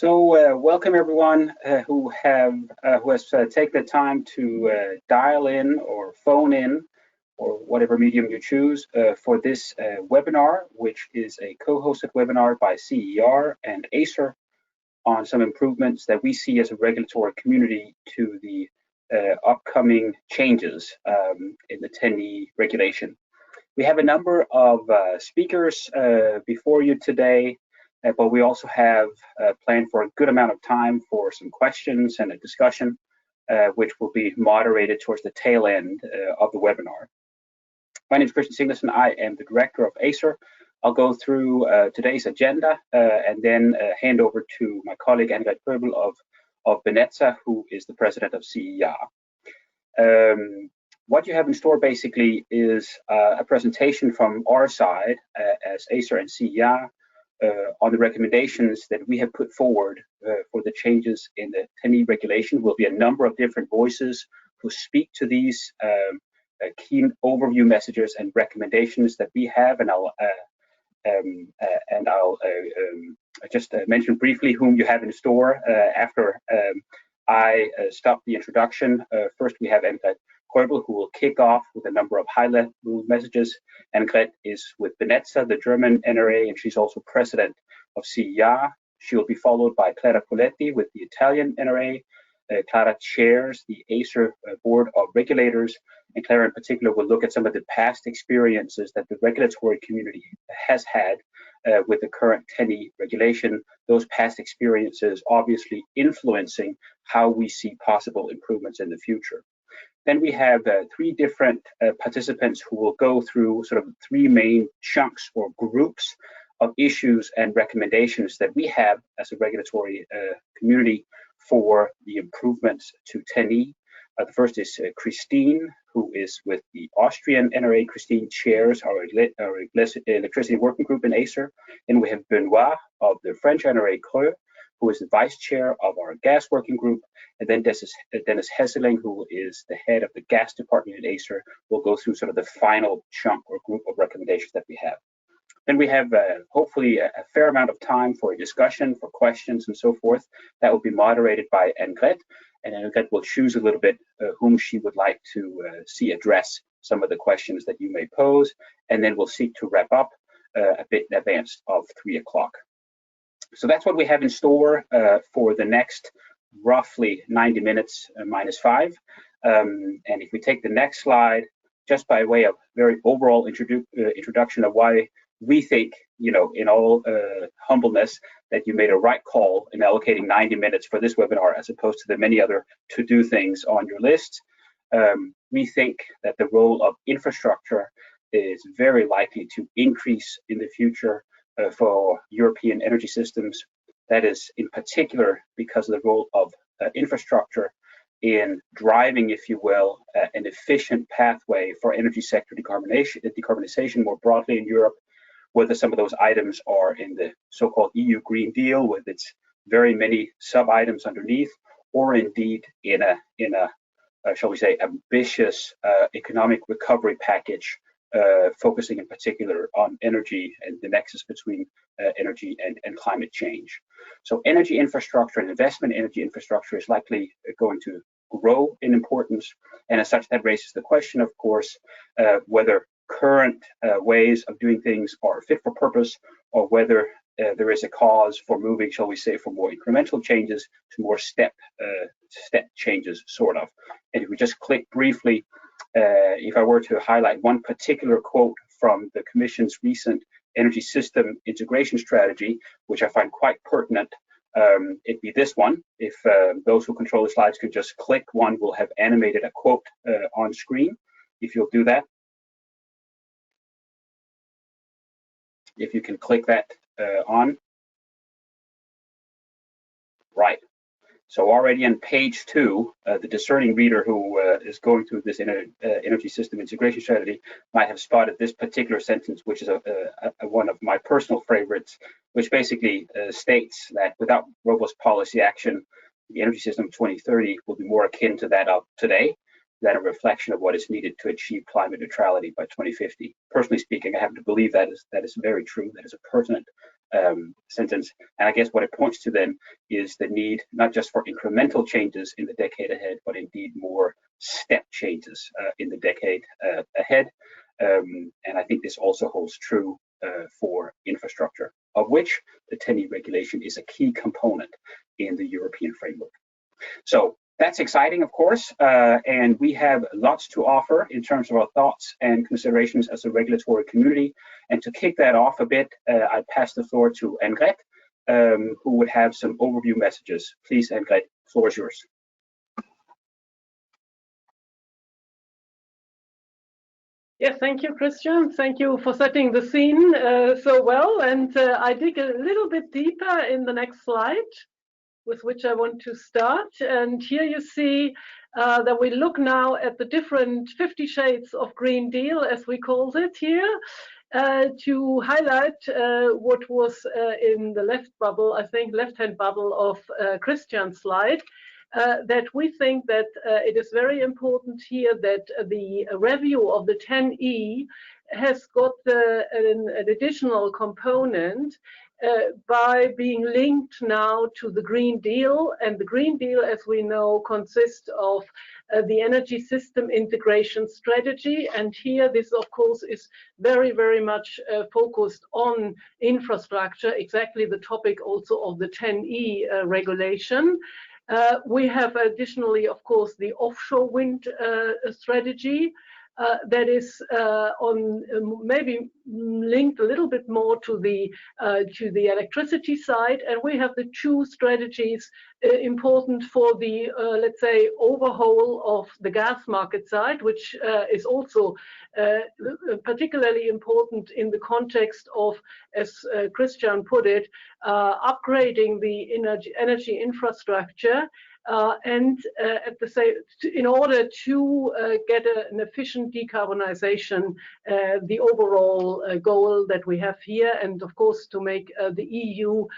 Welcome everyone who has taken the time to dial in or phone in, or whatever medium you choose, for this webinar, which is a co-hosted webinar by CER and ACER on some improvements that we see as a regulatory community to the upcoming changes in the 10E regulation. We have a number of speakers before you today, but we also have planned for a good amount of time for some questions and a discussion, which will be moderated towards the tail end of the webinar. My name is Christian Siglerson. I am the director of ACER. I'll go through today's agenda and then hand over to my colleague Annegret Pöbel of Venezia, who is the president of CEER. What you have in store basically is a presentation from our side as ACER and CEER on the recommendations that we have put forward for the changes in the 10E regulation. Will be a number of different voices who speak to these key overview messages and recommendations that we have, and I'll just mention briefly whom you have in store after I stop the introduction. First, we have Annegret Pöbel, who will kick off with a number of high-level messages. Annegret is with Venezia, the German NRA, and she's also president of CEER. She will be followed by Clara Poletti with the Italian NRA. Clara chairs the ACER Board of Regulators, and Clara in particular will look at some of the past experiences that the regulatory community has had with the current 10E regulation, those past experiences obviously influencing how we see possible improvements in the future. Then we have three different participants who will go through sort of three main chunks or groups of issues and recommendations that we have as a regulatory community for the improvements to 10E. The first is Christine, who is with the Austrian NRA. Christine chairs our electricity working group in ACER. And we have Benoit of the French NRA, CREU, who is the vice chair of our gas working group. And then Dennis Hesseling, who is the head of the gas department at ACER, will go through sort of the final chunk or group of recommendations that we have. Then we have hopefully a fair amount of time for a discussion, for questions and so forth. That will be moderated by Annegret, and Annegret will choose a little bit whom she would like to see address some of the questions that you may pose, and then we'll seek to wrap up a bit in advance of 3 o'clock. So that's what we have in store for the next roughly 90 minutes minus 5. And if we take the next slide, just by way of very overall introduction of why we think, in all humbleness, that you made a right call in allocating 90 minutes for this webinar as opposed to the many other to-do things on your list. We think that the role of infrastructure is very likely to increase in the future for European energy systems. That is in particular because of the role of infrastructure in driving, if you will, an efficient pathway for energy sector decarbonization more broadly in Europe, whether some of those items are in the so-called EU Green Deal with its very many sub-items underneath, or indeed in a shall we say, ambitious economic recovery package focusing in particular on energy and the nexus between energy and climate change. So energy infrastructure and investment in energy infrastructure is likely going to grow in importance, and as such that raises the question, of course, whether current ways of doing things are fit for purpose, or whether there is a cause for moving, shall we say, from more incremental changes to more step changes, sort of. And if we just click briefly, if I were to highlight one particular quote from the Commission's recent energy system integration strategy, which I find quite pertinent, it'd be this one. If those who control the slides could just click one, we'll have animated a quote on screen, if you'll do that. If you can click that on. Right. So already on page 2, the discerning reader who is going through this energy system integration strategy might have spotted this particular sentence, which is one of my personal favorites, which basically states that without robust policy action, the energy system of 2030 will be more akin to that of today than a reflection of what is needed to achieve climate neutrality by 2050. Personally speaking, I happen to believe that is very true. That is a pertinent sentence. And I guess what it points to then is the need not just for incremental changes in the decade ahead, but indeed more step changes in the decade ahead. And I think this also holds true for infrastructure, of which the 10E regulation is a key component in the European framework. So that's exciting, of course, and we have lots to offer in terms of our thoughts and considerations as a regulatory community. And to kick that off a bit, I pass the floor to Anne-Grethe, who would have some overview messages. Please, Anne-Grethe, the floor is yours. Yes, thank you, Christian. Thank you for setting the scene so well. And I dig a little bit deeper in the next slide, with which I want to start. And here you see that we look now at the different 50 shades of Green Deal, as we called it here, to highlight what was in the left bubble, I think, left-hand bubble of Christian's slide. That we think that it is very important here that the review of the 10E has got an additional component by being linked now to the Green Deal. And the Green Deal, as we know, consists of the energy system integration strategy. And here this, of course, is very, very much focused on infrastructure, exactly the topic also of the 10E regulation. We have additionally, of course, the offshore wind strategy that is on maybe linked a little bit more to the electricity side, and we have the two strategies important for the let's say overhaul of the gas market side, which is also particularly important in the context of, as Christian put it, upgrading the energy infrastructure. And at the same, in order to get an efficient decarbonization, the overall goal that we have here, and of course to make the EU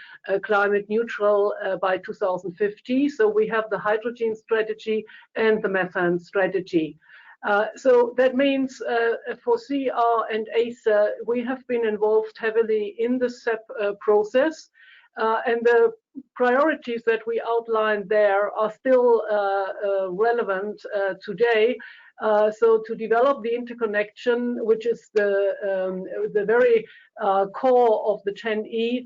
climate neutral by 2050. So we have the hydrogen strategy and the methane strategy. So that means for CEER and ACER, we have been involved heavily in the CEP process. And the priorities that we outlined there are still relevant today. So to develop the interconnection, which is the very core of the 10E,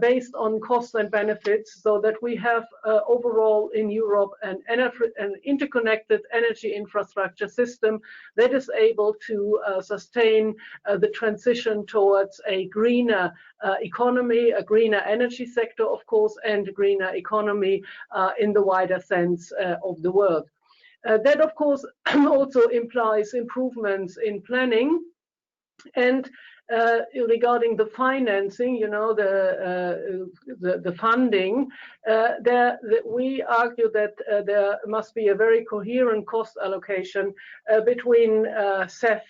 based on costs and benefits, so that we have overall in Europe an interconnected energy infrastructure system that is able to sustain the transition towards a greener economy, a greener energy sector, of course, and a greener economy in the wider sense of the word. That, of course, also implies improvements in planning. And regarding the financing, you know, the funding, we argue that there must be a very coherent cost allocation between CEF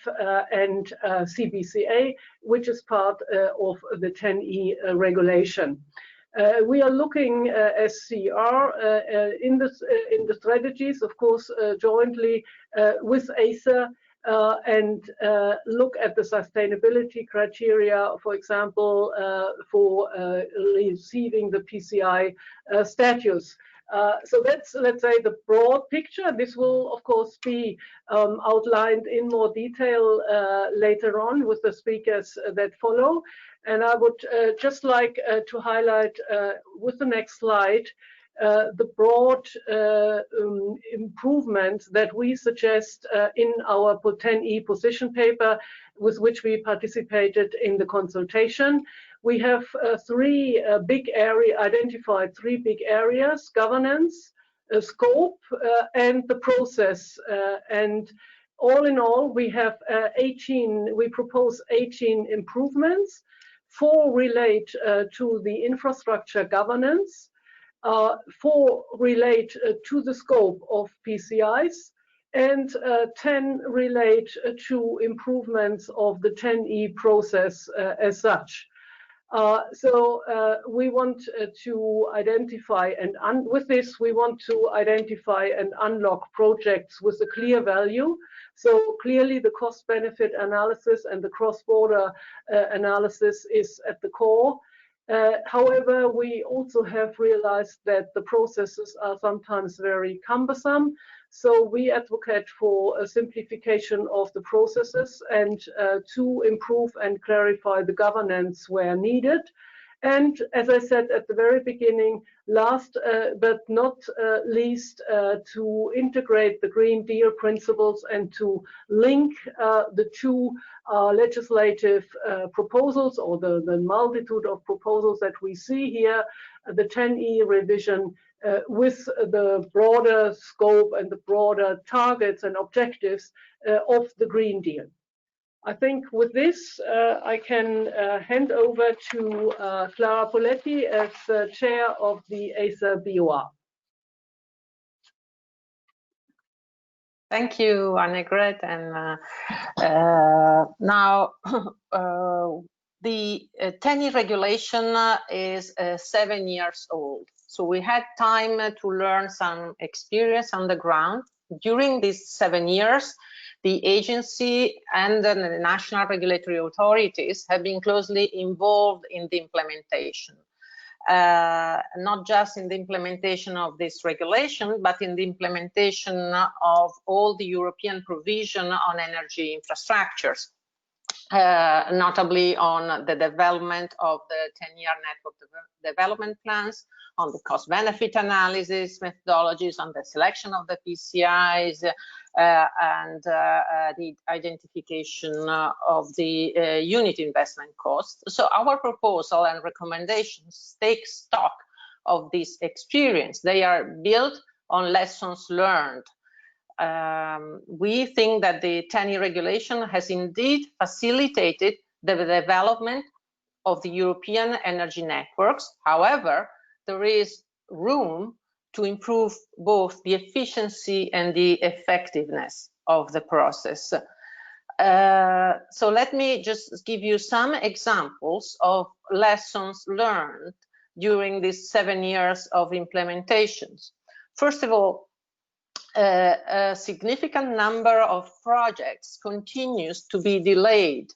and CBCA, which is part of the 10E regulation. We are looking as CEER in the strategies, of course, jointly with ACER, and look at the sustainability criteria, for example, for receiving the PCI status. So that's, let's say, the broad picture. This will, of course, be outlined in more detail later on with the speakers that follow. And I would just like to highlight with the next slide the broad improvements that we suggest in our 10E position paper, with which we participated in the consultation. We have identified three big areas: governance, scope, and the process. And all in all, we have we propose 18 improvements. 4 relate to the infrastructure governance, 4 relate to the scope of PCIs, and 10 relate to improvements of the 10E process as such. So we want to identify, and with this we want to identify and unlock projects with a clear value. So clearly the cost-benefit analysis and the cross-border analysis is at the core. However, we also have realized that the processes are sometimes very cumbersome. So we advocate for a simplification of the processes and to improve and clarify the governance where needed. And as I said at the very beginning, last but not least, to integrate the Green Deal principles and to link the two legislative proposals, or the multitude of proposals that we see here, the 10E revision, with the broader scope and the broader targets and objectives of the Green Deal. I think with this, I can hand over to Clara Poletti as chair of the ACER-BOR. Thank you, Annegret. And now the 10E regulation is 7 years old. So we had time to learn some experience on the ground. During these 7 years, the agency and the national regulatory authorities have been closely involved in the implementation. Not just in the implementation of this regulation, but in the implementation of all the European provision on energy infrastructures, notably on the development of the 10-year network development plans, on the cost-benefit analysis methodologies, on the selection of the PCIs, and the identification of the unit investment costs. So our proposal and recommendations take stock of this experience. They are built on lessons learned. We think that the 10E regulation has indeed facilitated the development of the European energy networks. However, there is room to improve both the efficiency and the effectiveness of the process. So let me just give you some examples of lessons learned during these 7 years of implementations. First of all, a significant number of projects continues to be delayed,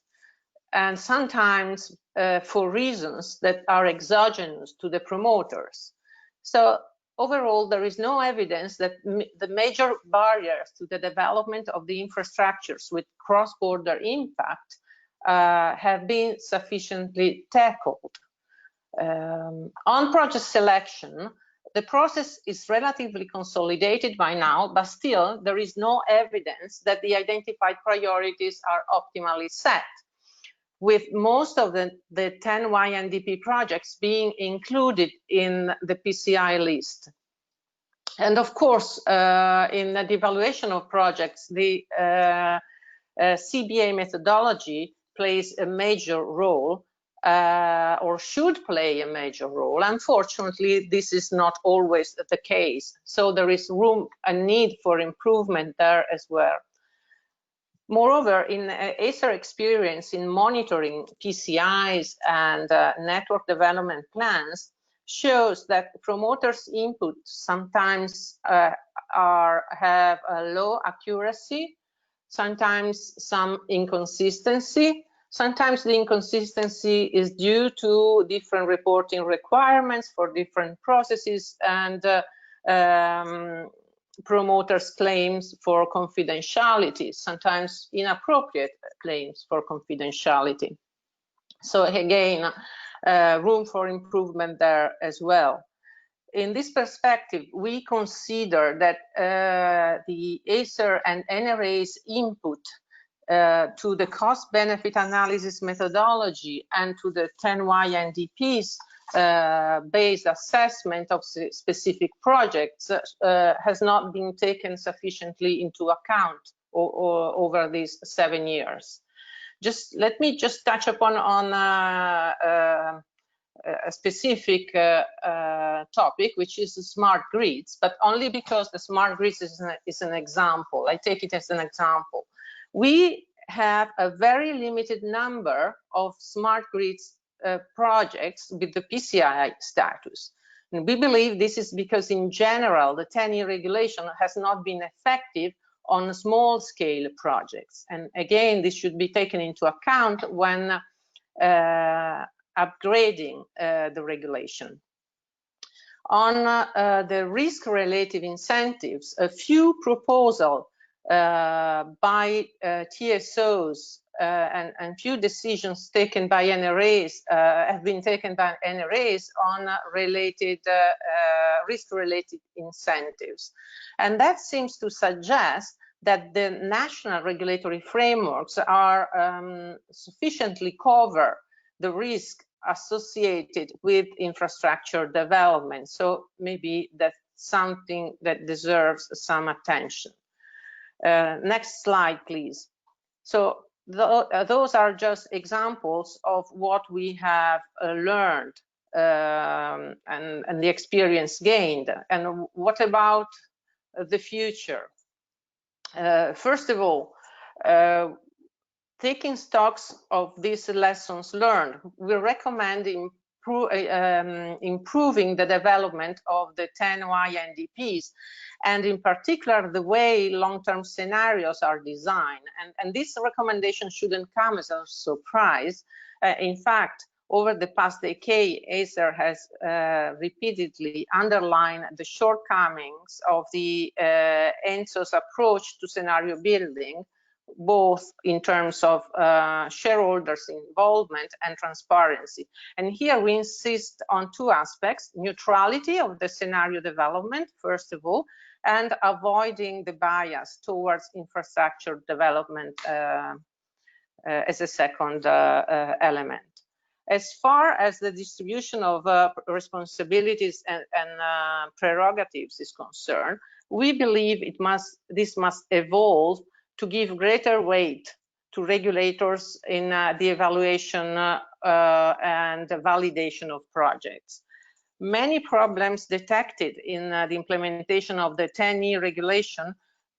and sometimes for reasons that are exogenous to the promoters. So overall, there is no evidence that the major barriers to the development of the infrastructures with cross-border impact have been sufficiently tackled. On project selection, the process is relatively consolidated by now, but still there is no evidence that the identified priorities are optimally set, with most of the 10Y NDP projects being included in the PCI list. And of course, in the evaluation of projects, the CBA methodology plays a major role, or should play a major role. Unfortunately, this is not always the case. So there is room and need for improvement there as well. Moreover, in ACER experience in monitoring PCIs and network development plans shows that promoters' input sometimes have a low accuracy, sometimes some inconsistency. Sometimes the inconsistency is due to different reporting requirements for different processes and promoters' claims for confidentiality, sometimes inappropriate claims for confidentiality. So again, room for improvement there as well. In this perspective, we consider that the ACER and NRA's input to the cost-benefit analysis methodology and to the 10Y NDP's based assessment of specific projects has not been taken sufficiently into account over these 7 years. Let me just touch upon a specific topic, which is the smart grids, but only because the smart grids is an example. I take it as an example. We have a very limited number of smart grids projects with the PCI status. And we believe this is because in general, the 10E regulation has not been effective on small scale projects. And again, this should be taken into account when upgrading the regulation. On the risk-related incentives, a few proposals by TSOs and few decisions taken by NRAs have been taken by NRAs on risk-related incentives. And that seems to suggest that the national regulatory frameworks are sufficiently cover the risk associated with infrastructure development. So maybe that's something that deserves some attention. Next slide, please. So those are just examples of what we have learned and the experience gained. And what about the future? First of all, taking stocks of these lessons learned, we recommend improving the development of the 10Y NDPs, and in particular the way long-term scenarios are designed. And this recommendation shouldn't come as a surprise. In fact, over the past decade, ACER has repeatedly underlined the shortcomings of the ENSO's approach to scenario building, both in terms of shareholders' involvement and transparency. And here we insist on two aspects: neutrality of the scenario development, first of all, and avoiding the bias towards infrastructure development as a second element. As far as the distribution of responsibilities and prerogatives is concerned, we believe this must evolve to give greater weight to regulators in the evaluation and the validation of projects. Many problems detected in the implementation of the 10E regulation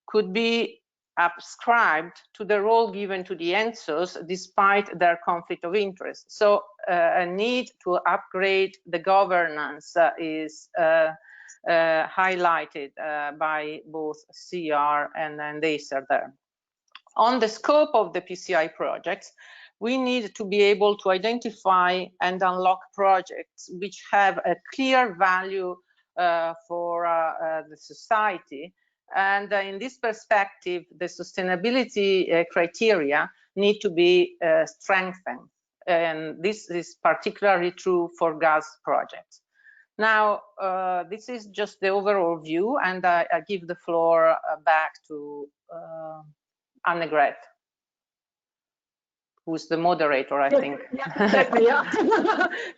could be ascribed to the role given to the ENSOs despite their conflict of interest. So a need to upgrade the governance is highlighted by both CEER and ACER there. On the scope of the PCI projects, we need to be able to identify and unlock projects which have a clear value for the society. And in this perspective, the sustainability criteria need to be strengthened. And this is particularly true for gas projects. Now, this is just the overall view, and I give the floor back to Annegret, who's the moderator, I think. Yeah, exactly, yeah.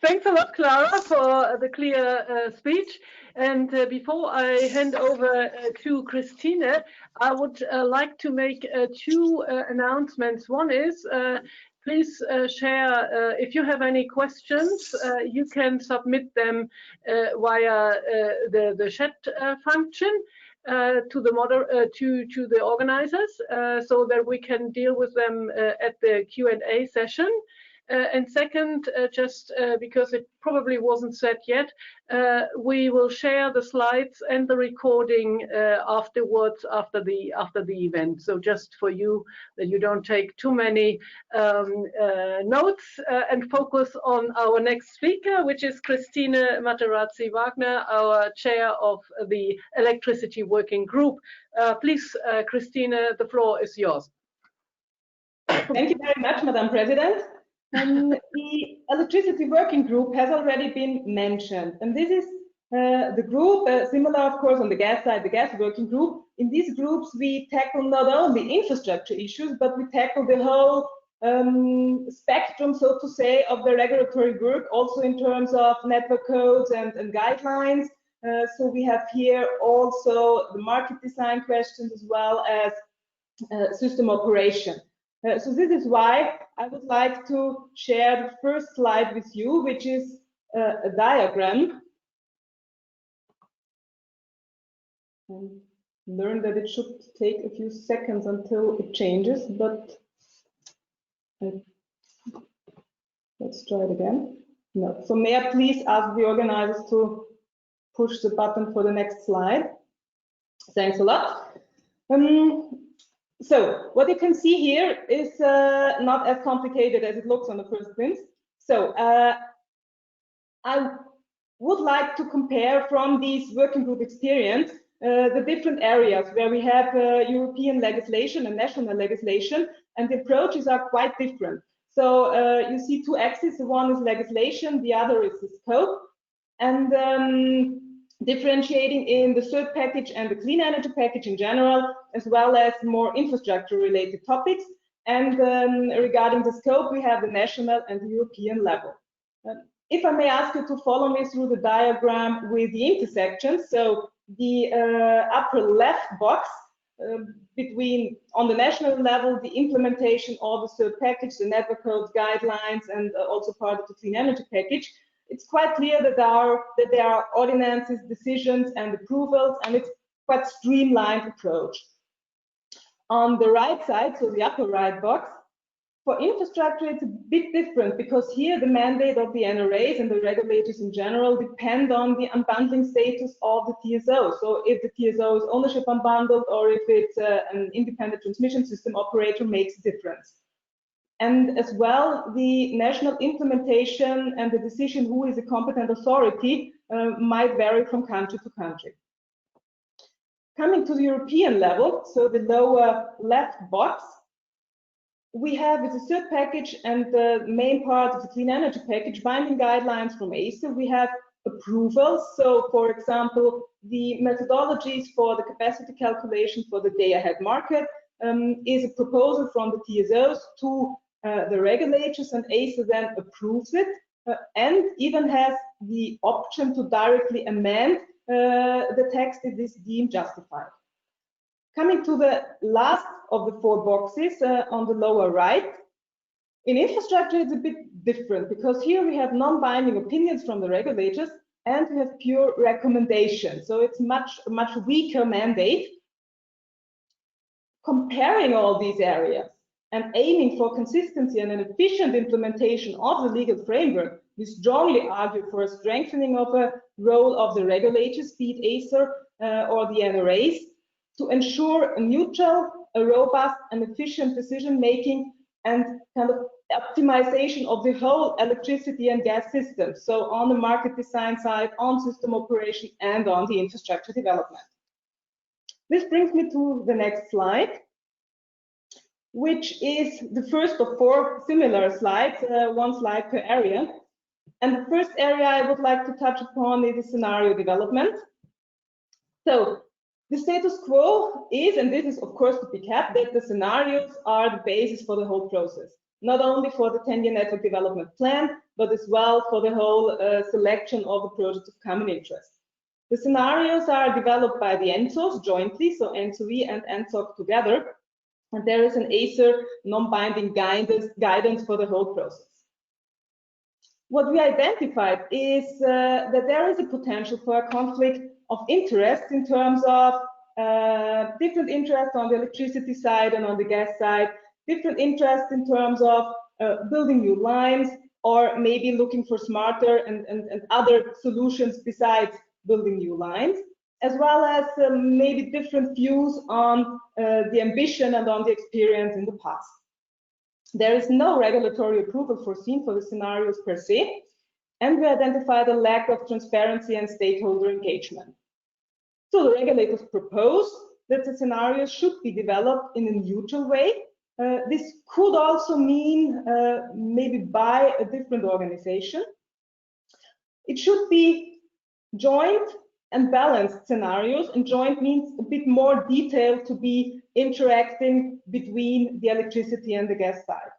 Thanks a lot, Clara, for the clear speech. And before I hand over to Christine, I would like to make two announcements. One is, please share, if you have any questions, you can submit them via the chat function. To the organizers, so that we can deal with them at the Q&A session. And second, just because it probably wasn't said yet, we will share the slides and the recording afterwards, after the event. So just for you, that you don't take too many notes and focus on our next speaker, which is Christine Materazzi-Wagner, our chair of the Electricity Working Group. Please, Christine, the floor is yours. Thank you very much, Madam President. The Electricity Working Group has already been mentioned, and this is the group, similar of course on the gas side, the Gas Working Group. In these groups we tackle not only infrastructure issues, but we tackle the whole spectrum, so to say, of the regulatory work, also in terms of network codes and guidelines. So we have here also the market design questions as well as system operation. So this is why I would like to share the first slide with you, which is a diagram. And learn that it should take a few seconds until it changes, but let's try it again. No. So may I please ask the organizers to push the button for the next slide? Thanks a lot. So what you can see here is not as complicated as it looks on the first glance. So I would like to compare from these working group experience the different areas where we have European legislation and national legislation, and the approaches are quite different. So you see two axes, one is legislation, the other is the scope, and differentiating in the CEER package and the clean energy package in general, as well as more infrastructure related topics. And regarding the scope, we have the national and the European level. If I may ask you to follow me through the diagram with the intersections. So the upper left box between, on the national level, the implementation of the CEER package, the network codes, guidelines, and also part of the clean energy package. It's quite clear that there are ordinances, decisions, and approvals, and it's quite streamlined approach. On the right side, so the upper right box, for infrastructure, it's a bit different because here the mandate of the NRAs and the regulators in general depend on the unbundling status of the TSO. So if the TSO is ownership unbundled or if it's an independent transmission system operator makes a difference. And as well, the national implementation and the decision who is a competent authority might vary from country to country. Coming to the European level, so the lower left box, we have with the CEER package and the main part of the clean energy package, binding guidelines from ACER. We have approvals. So, for example, the methodologies for the capacity calculation for the day-ahead market is a proposal from the TSOs to the regulators, and ACER then approves it and even has the option to directly amend the text if this is deemed justified. Coming to the last of the four boxes on the lower right, in infrastructure it's a bit different because here we have non-binding opinions from the regulators and we have pure recommendations. So it's much weaker mandate. Comparing all these areas and aiming for consistency and an efficient implementation of the legal framework, we strongly argue for a strengthening of a role of the regulators, be it ACER or the NRAs, to ensure a neutral, a robust and efficient decision making and kind of optimization of the whole electricity and gas system. So on the market design side, on system operation, and on the infrastructure development. This brings me to the next slide, which is the first of four similar slides, one slide per area. And the first area I would like to touch upon is the scenario development. So the status quo is, and this is of course to be kept, that the scenarios are the basis for the whole process, not only for the 10-year network development plan, but as well for the whole selection of the projects of common interest. The scenarios are developed by the ENSOs jointly, so ENSO-E and ENSOC together, and there is an ACER non-binding guidance for the whole process. What we identified is that there is a potential for a conflict of interest in terms of different interests on the electricity side and on the gas side, different interests in terms of building new lines, or maybe looking for smarter and other solutions besides building new lines, as well as maybe different views on the ambition and on the experience in the past. There is no regulatory approval foreseen for the scenarios per se, and we identified a lack of transparency and stakeholder engagement. So the regulators propose that the scenarios should be developed in a neutral way. This could also mean maybe by a different organization. It should be joint and balanced scenarios, and joint means a bit more detail to be interacting between the electricity and the gas side.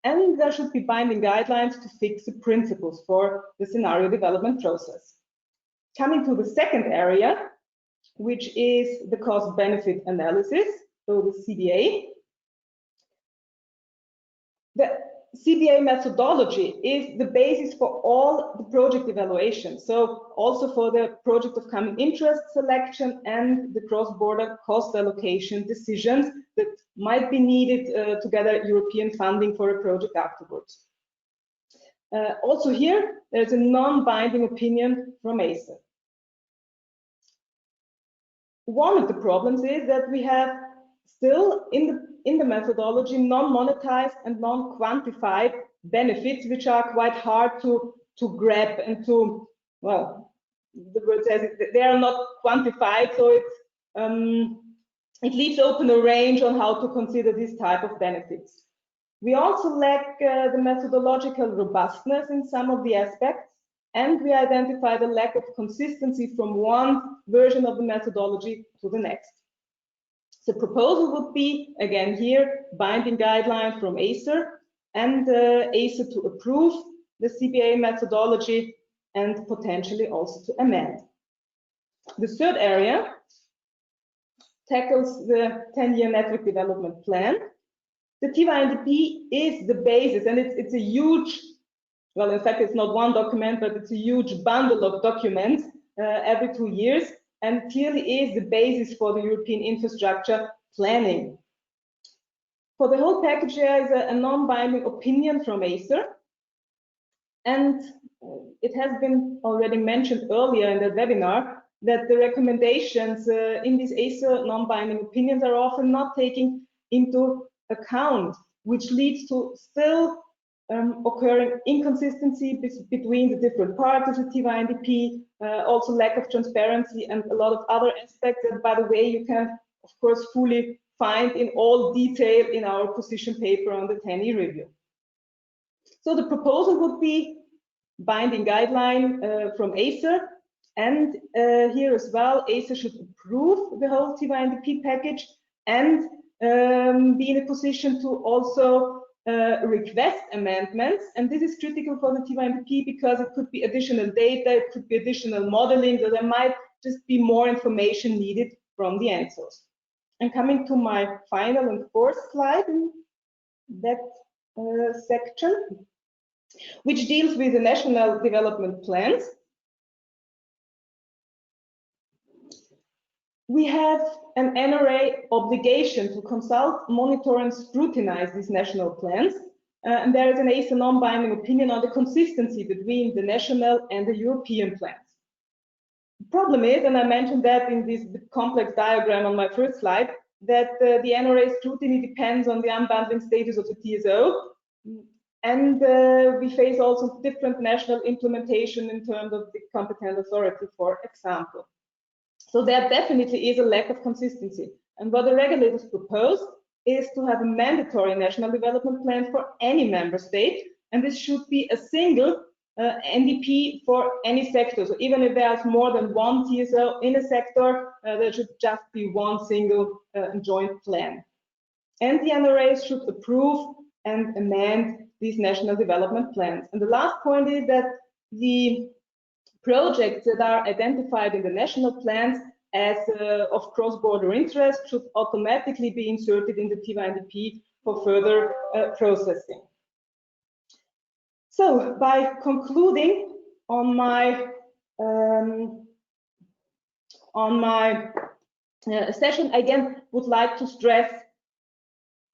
And there should be binding guidelines to fix the principles for the scenario development process. Coming to the second area, which is the cost-benefit analysis, so the CBA. The CBA methodology is the basis for all the project evaluation, so also for the project of common interest selection and the cross-border cost allocation decisions that might be needed to gather European funding for a project afterwards. Also here, there's a non-binding opinion from ACER. One of the problems is that we have still in the methodology non-monetized and non-quantified benefits which are quite hard to grab and to, well, the word says it, they are not quantified, so it leaves open a range on how to consider this type of benefits. We also lack the methodological robustness in some of the aspects, and we identify the lack of consistency from one version of the methodology to the next. The proposal would be, again here, binding guidelines from ACER, and ACER to approve the CBA methodology and potentially also to amend. The third area tackles the 10-year network development plan. The TYNDP is the basis, and it's a huge, well, in fact, it's not one document, but it's a huge bundle of documents every 2 years, and clearly is the basis for the European infrastructure planning. For the whole package, there is a non-binding opinion from ACER, and it has been already mentioned earlier in the webinar that the recommendations in these ACER non-binding opinions are often not taking into account, which leads to still occurring inconsistency between the different parts of the TYNDP, also lack of transparency, and a lot of other aspects that, by the way, you can, of course, fully find in all detail in our position paper on the 10-year review. So the proposal would be binding guideline from ACER, and here as well, ACER should approve the whole TYNDP package and be in a position to also request amendments. And this is critical for the TYNDP because it could be additional data, it could be additional modeling, so there might just be more information needed from the end source. And coming to my final and fourth slide in that section, which deals with the national development plans. We have an NRA obligation to consult, monitor, and scrutinize these national plans. And there is an ACER non-binding opinion on the consistency between the national and the European plans. The problem is, and I mentioned that in this complex diagram on my first slide, that the NRA scrutiny depends on the unbundling status of the TSO. And we face also different national implementation in terms of the competent authority, for example. So there definitely is a lack of consistency. And what the regulators propose is to have a mandatory national development plan for any member state. And this should be a single NDP for any sector. So even if there's more than one TSO in a sector, there should just be one single joint plan. And the NRAs should approve and amend these national development plans. And the last point is that the projects that are identified in the national plans as of cross-border interest should automatically be inserted in the TYNDP for further processing. So, by concluding on my session, I again would like to stress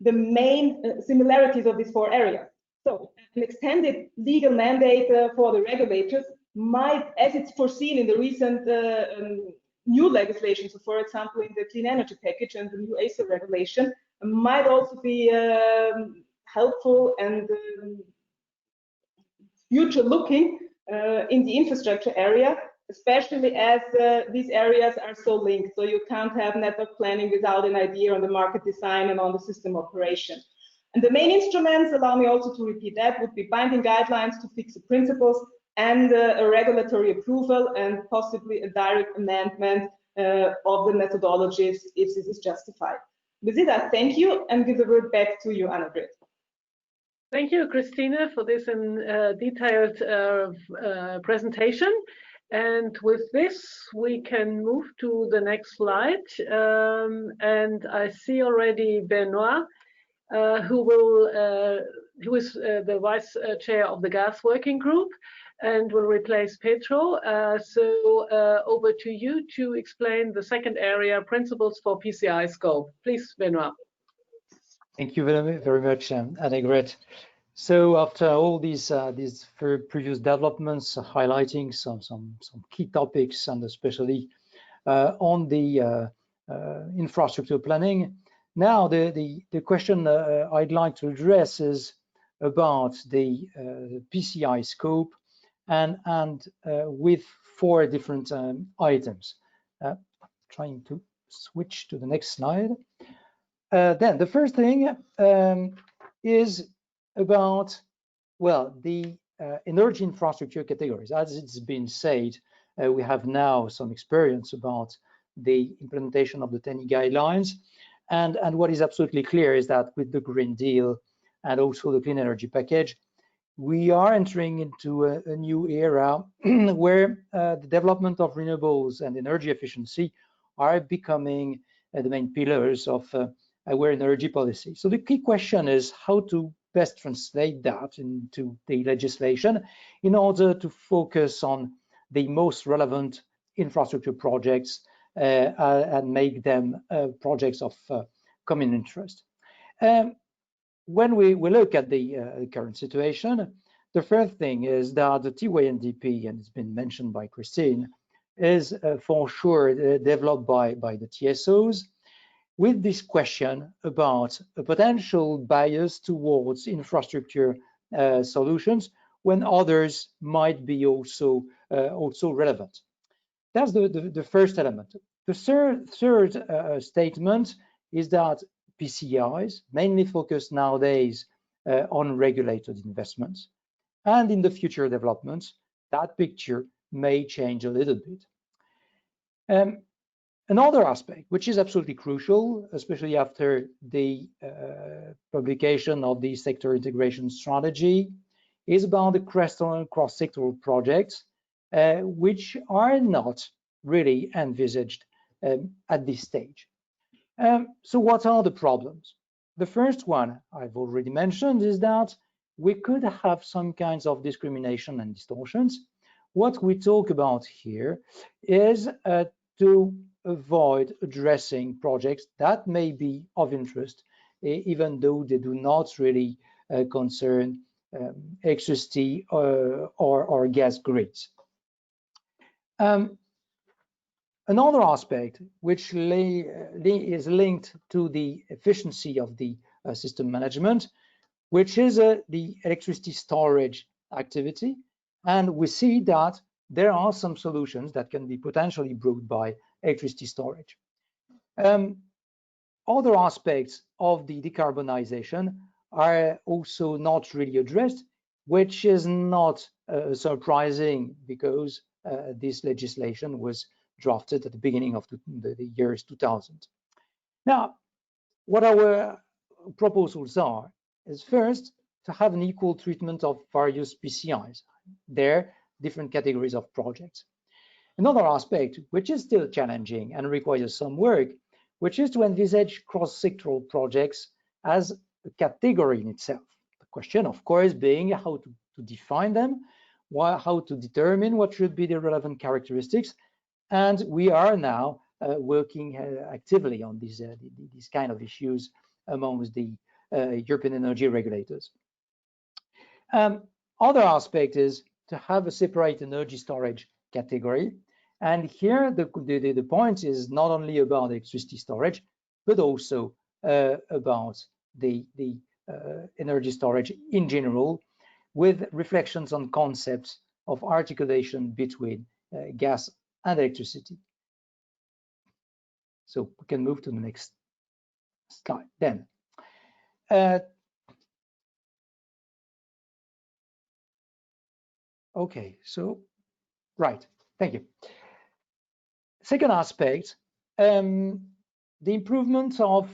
the main similarities of these four areas. So, an extended legal mandate for the regulators might, as it's foreseen in the recent new legislation, so for example in the clean energy package and the new ACER regulation, might also be helpful and future looking in the infrastructure area, especially as these areas are so linked. So you can't have network planning without an idea on the market design and on the system operation. And the main instruments, allow me also to repeat that, would be binding guidelines to fix the principles and a regulatory approval and possibly a direct amendment of the methodologies if this is justified. With this, I thank you and give the word back to you, Annegret. Thank you, Christina, for this detailed presentation. And with this, we can move to the next slide. And I see already Benoit, who is the vice chair of the gas working group and will replace Petro. So over to you to explain the second area, principles for PCI scope. Please, Benoit. Thank you very much, Annegret. So after all these previous developments, highlighting some key topics, and especially on the infrastructure planning, now the question I'd like to address is about the PCI scope and with 4 different items. Trying to switch to the next slide. Then the first thing is about, well, the energy infrastructure categories. As it's been said, we have now some experience about the implementation of the TENI guidelines. And what is absolutely clear is that with the Green Deal and also the Clean Energy Package, we are entering into a new era where the development of renewables and energy efficiency are becoming the main pillars of our energy policy. So the key question is how to best translate that into the legislation in order to focus on the most relevant infrastructure projects and make them projects of common interest. When we look at the current situation, the first thing is that the TYNDP, and it's been mentioned by Christine, is for sure developed by the TSOs with this question about a potential bias towards infrastructure solutions when others might be also relevant. That's the first element. The third statement is that PCIs mainly focus nowadays on regulated investments. And in the future developments, that picture may change a little bit. Another aspect, which is absolutely crucial, especially after the publication of the sector integration strategy, is about the cross-sectoral projects, which are not really envisaged at this stage. So what are the problems? The first one I've already mentioned is that we could have some kinds of discrimination and distortions. What we talk about here is to avoid addressing projects that may be of interest, even though they do not really concern electricity or gas grids. Another aspect which is linked to the efficiency of the system management, which is the electricity storage activity. And we see that there are some solutions that can be potentially brought by electricity storage. Other aspects of the decarbonization are also not really addressed, which is not surprising because this legislation was drafted at the beginning of the years 2000. Now, what our proposals are is first to have an equal treatment of various PCIs. They're different categories of projects. Another aspect, which is still challenging and requires some work, which is to envisage cross-sectoral projects as a category in itself. The question, of course, being how to define them, how to determine what should be the relevant characteristics. And we are now working actively on these kind of issues amongst the European energy regulators. Other aspect is to have a separate energy storage category. And here the point is not only about electricity storage, but also about the energy storage in general, with reflections on concepts of articulation between gas and electricity. So we can move to the next slide then. Okay, so right, thank you. Second aspect, the improvement of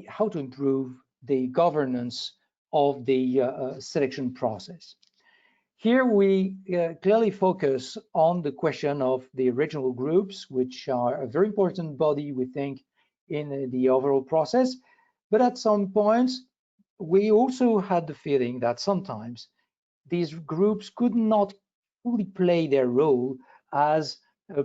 how to improve the governance of the selection process. Here we clearly focus on the question of the regional groups, which are a very important body, we think, in the overall process. But at some points, we also had the feeling that sometimes these groups could not fully play their role as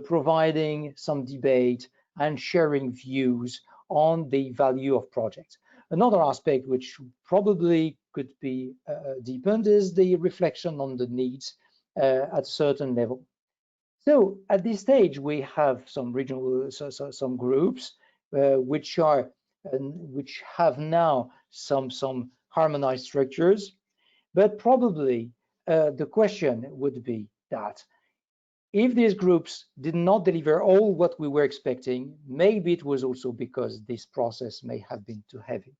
providing some debate and sharing views on the value of projects. Another aspect which probably could be deepened is the reflection on the needs at a certain level. So at this stage, we have some regional, some groups which have now some harmonized structures. But probably the question would be that if these groups did not deliver all what we were expecting, maybe it was also because this process may have been too heavy.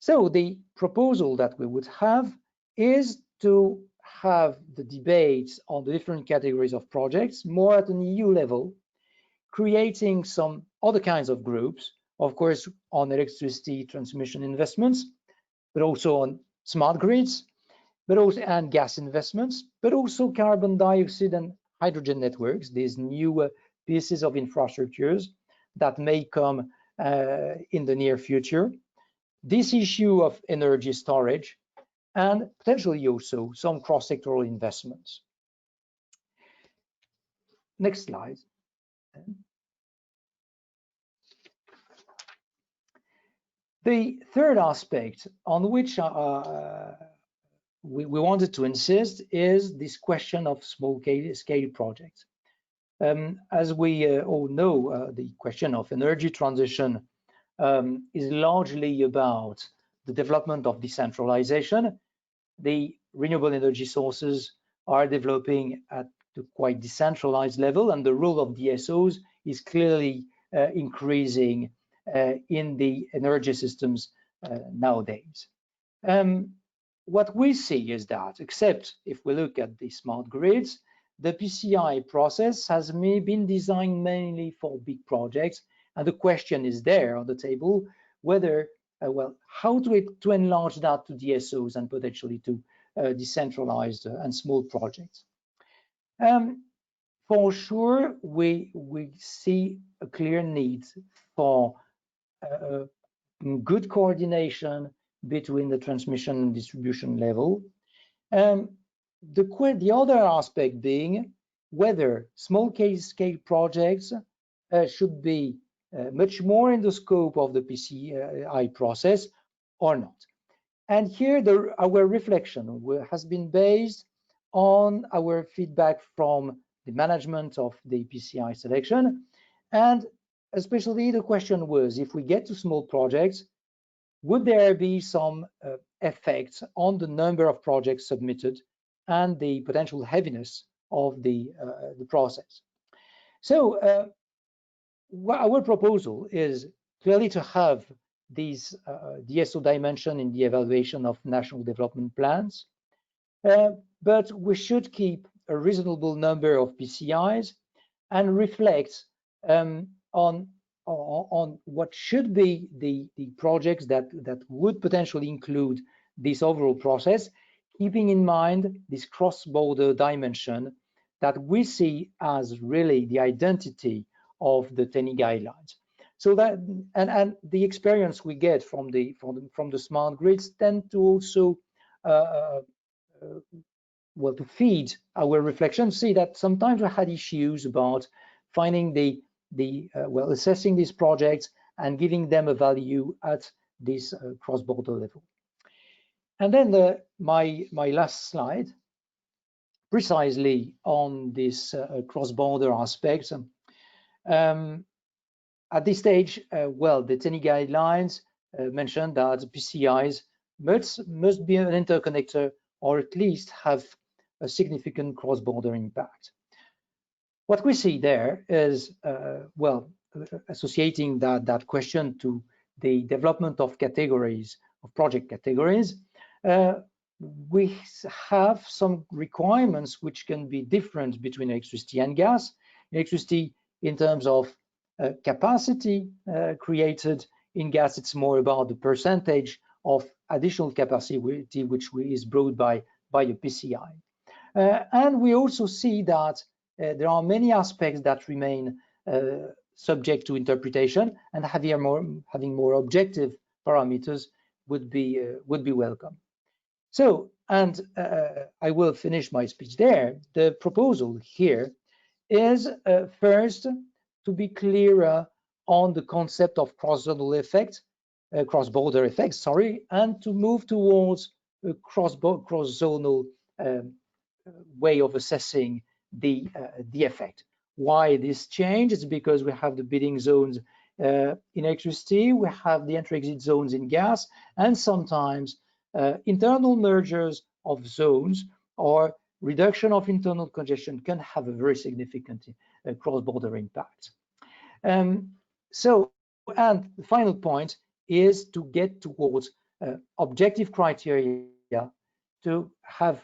So the proposal that we would have is to have the debates on the different categories of projects more at an EU level, creating some other kinds of groups, of course, on electricity transmission investments, but also on smart grids, but also and gas investments, but also carbon dioxide and hydrogen networks, these new pieces of infrastructures that may come in the near future. This issue of energy storage, and potentially also some cross-sectoral investments. Next slide. The third aspect on which we wanted to insist is this question of small-scale projects. As we all know, the question of energy transition is largely about the development of decentralization. The renewable energy sources are developing at a quite decentralized level, and the role of DSOs is clearly increasing in the energy systems nowadays. What we see is that, except if we look at the smart grids, the PCI process has been designed mainly for big projects, and the question is there on the table whether, well, how to enlarge that to DSOs and potentially to decentralized and small projects. For sure, we see a clear need for good coordination between the transmission and distribution level. The other aspect being whether small-scale projects should be much more in the scope of the PCI process or not. And here our reflection has been based on our feedback from the management of the PCI selection. And especially the question was, if we get to small projects, would there be some effects on the number of projects submitted and the potential heaviness of the process? So our proposal is clearly to have these DSO dimension in the evaluation of national development plans, but we should keep a reasonable number of PCIs and reflect on what should be the projects that would potentially include this overall process, keeping in mind this cross-border dimension that we see as really the identity of the TENI guidelines. So that and the experience we get from the smart grids tend to also well, to feed our reflection. See that sometimes we had issues about finding well, assessing these projects and giving them a value at this cross-border level. And then my last slide, precisely on this cross-border aspect. At this stage, well, the TENI guidelines mentioned that PCIs must be an interconnector or at least have a significant cross-border impact. What we see there is, well, associating that question to the development of categories, of project categories, we have some requirements which can be different between electricity and gas. Electricity in terms of capacity created. In gas, it's more about the percentage of additional capacity which is brought by a PCI. And we also see that there are many aspects that remain subject to interpretation, and having more objective parameters would be welcome. So, and I will finish my speech there. The proposal here is first to be clearer on the concept of cross-zonal effect, cross-border effects, sorry, and to move towards a cross-zonal way of assessing the effect. Why this change? It's because we have the bidding zones in electricity, we have the entry-exit zones in gas, and sometimes internal mergers of zones or reduction of internal congestion can have a very significant cross-border impact. And the final point is to get towards objective criteria to have,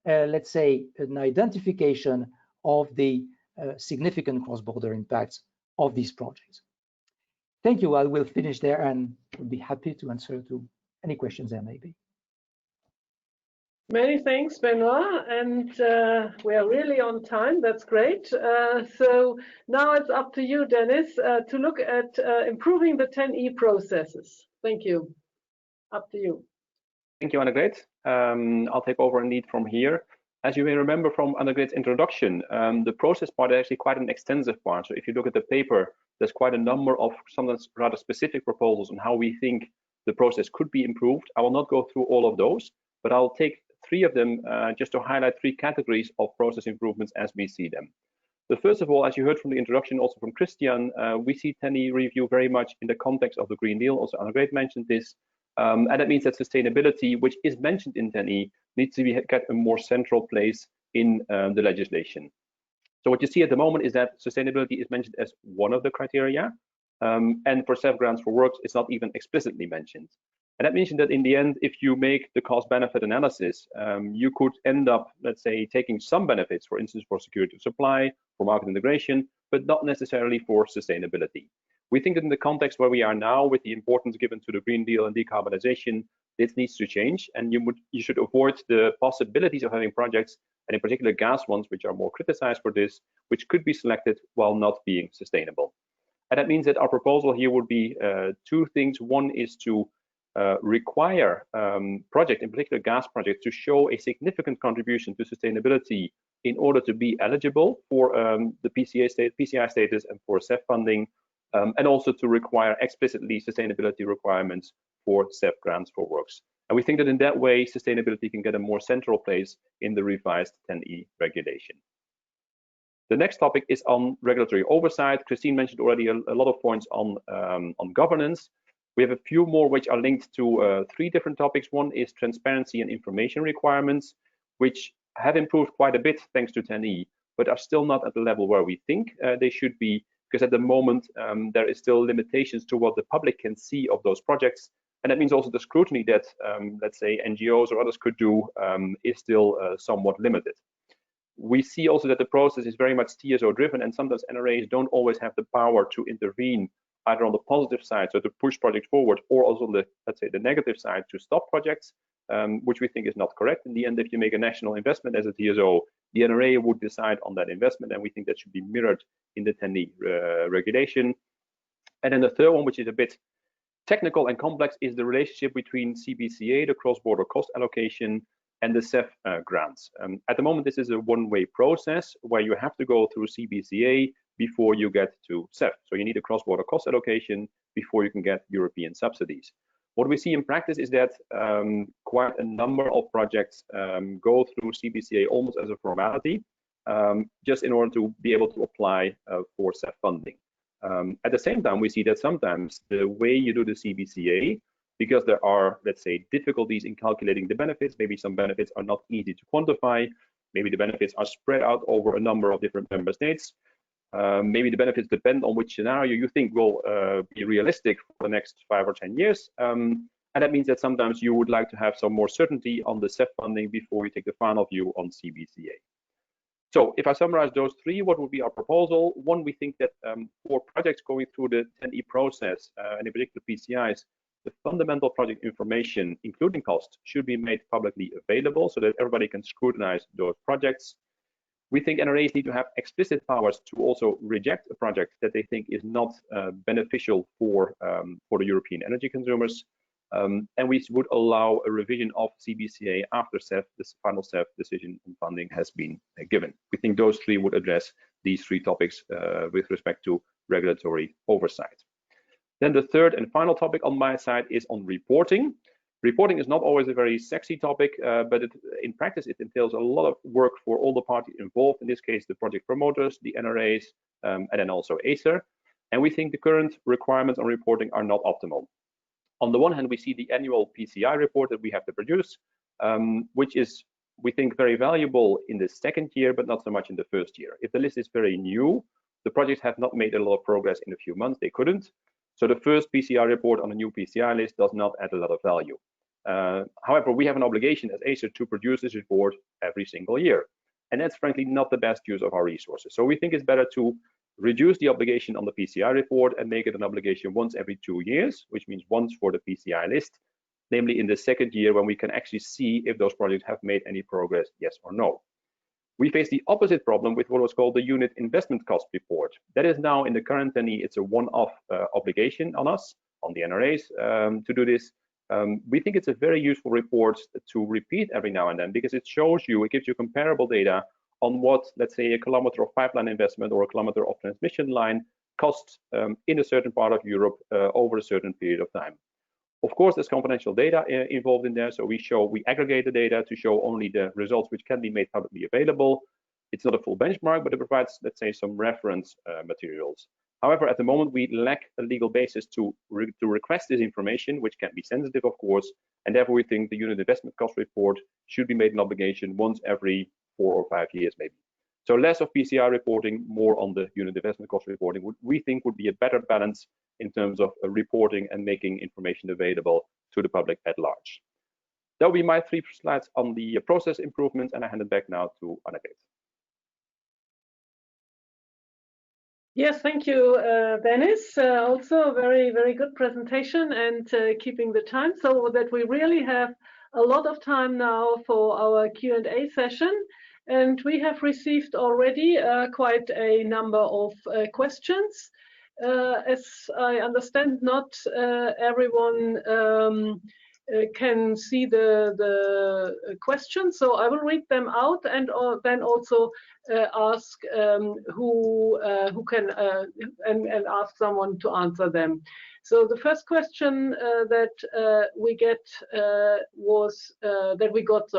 let's say, an identification of the significant cross-border impacts of these projects. Thank you. I will finish there and would be happy to answer to any questions there may be. Many thanks, Benoit, and we are really on time. That's great. So now it's up to you, Dennis, to look at improving the 10E processes. Thank you. Up to you. Thank you, Annegret. I'll take over indeed from here. As you may remember from Annegret's introduction, the process part is actually quite an extensive part. So if you look at the paper, there's quite a number of sometimes rather specific proposals on how we think the process could be improved. I will not go through all of those, but I'll take 3 of them just to highlight 3 categories of process improvements as we see them. The first of all, as you heard from the introduction, also from Christian, we see 10E review very much in the context of the Green Deal. Also, Annegret mentioned this. And that means that sustainability, which is mentioned in 10E, needs to get a more central place in the legislation. So what you see at the moment is that sustainability is mentioned as one of the criteria. And for CEF grants for works, it's not even explicitly mentioned. And that means that in the end, if you make the cost-benefit analysis, you could end up, let's say, taking some benefits, for instance, for security of supply, for market integration, but not necessarily for sustainability. We think that in the context where we are now, with the importance given to the Green Deal and decarbonization, this needs to change, and you should avoid the possibilities of having projects, and in particular gas ones, which are more criticized for this, which could be selected while not being sustainable. And that means that our proposal here would be 2 things. One is to require projects, in particular gas projects, to show a significant contribution to sustainability in order to be eligible for the PCI status and for CEF funding, and also to require explicitly sustainability requirements for CEF grants for works. And we think that in that way, sustainability can get a more central place in the revised 10E regulation. The next topic is on regulatory oversight. Christine mentioned already a lot of points on governance. We have a few more which are linked to 3 different topics. One is transparency and information requirements, which have improved quite a bit thanks to 10E, but are still not at the level where we think they should be, because at the moment there is still limitations to what the public can see of those projects. And that means also the scrutiny that, let's say, NGOs or others could do is still somewhat limited. We see also that the process is very much TSO driven, and sometimes NRAs don't always have the power to intervene either on the positive side, so to push projects forward, or also on the, let's say, the negative side to stop projects, which we think is not correct. In the end, if you make a national investment as a TSO, the NRA would decide on that investment, and we think that should be mirrored in the 10E regulation. And then the third one, which is a bit technical and complex, is the relationship between CBCA, the cross-border cost allocation, and the CEF grants. At the moment, this is a one-way process where you have to go through CBCA before you get to CEF. So you need a cross-border cost allocation before you can get European subsidies. What we see in practice is that quite a number of projects go through CBCA almost as a formality, just in order to be able to apply for CEF funding. At the same time, we see that sometimes the way you do the CBCA, because there are, let's say, difficulties in calculating the benefits, maybe some benefits are not easy to quantify, maybe the benefits are spread out over a number of different member states, maybe the benefits depend on which scenario you think will be realistic for the next 5 or 10 years. And that means that sometimes you would like to have some more certainty on the CEF funding before you take the final view on CBCA. So if I summarize those 3, what would be our proposal? One, we think that for projects going through the 10E process, and in particular PCIs, the fundamental project information, including cost, should be made publicly available so that everybody can scrutinize those projects. We think NRAs need to have explicit powers to also reject a project that they think is not beneficial for the European energy consumers. And we would allow a revision of CBCA after CEF, this final CEF decision on funding has been given. We think those 3 would address these 3 topics with respect to regulatory oversight. Then the third and final topic on my side is on reporting. Reporting is not always a very sexy topic, but in practice, it entails a lot of work for all the parties involved, in this case, the project promoters, the NRAs, and then also ACER. And we think the current requirements on reporting are not optimal. On the one hand, we see the annual PCI report that we have to produce, which is, we think, very valuable in the second year, but not so much in the first year. If the list is very new, the projects have not made a lot of progress in a few months, they couldn't. So the first PCI report on a new PCI list does not add a lot of value. However, we have an obligation as ACER to produce this report every single year. And that's frankly not the best use of our resources. So we think it's better to reduce the obligation on the PCI report and make it an obligation once every 2 years, which means once for the PCI list, namely in the second year when we can actually see if those projects have made any progress, yes or no. We face the opposite problem with what was called the unit investment cost report. That is now in the current TNE, it's a one-off obligation on us, on the NRAs, to do this. We think it's a very useful report to repeat every now and then because it shows you, it gives you comparable data on what, let's say, a kilometer of pipeline investment or a kilometer of transmission line costs in a certain part of Europe over a certain period of time. Of course, there's confidential data involved in there, so we aggregate the data to show only the results which can be made publicly available. It's not a full benchmark, but it provides, let's say, some reference materials. However, at the moment, we lack a legal basis to request this information, which can be sensitive, of course, and therefore we think the unit investment cost report should be made an obligation once every 4 or 5 years, maybe. So less of PCI reporting, more on the unit investment cost reporting, we think would be a better balance in terms of reporting and making information available to the public at large. That will be my 3 slides on the process improvements, and I hand it back now to Annegret. Yes, thank you, Dennis. Also a very, very good presentation and keeping the time so that we really have a lot of time now for our Q&A session. And we have received already quite a number of questions. As I understand, not everyone can see the questions, so I will read them out and then also ask who can and ask someone to answer them. So the first question that we got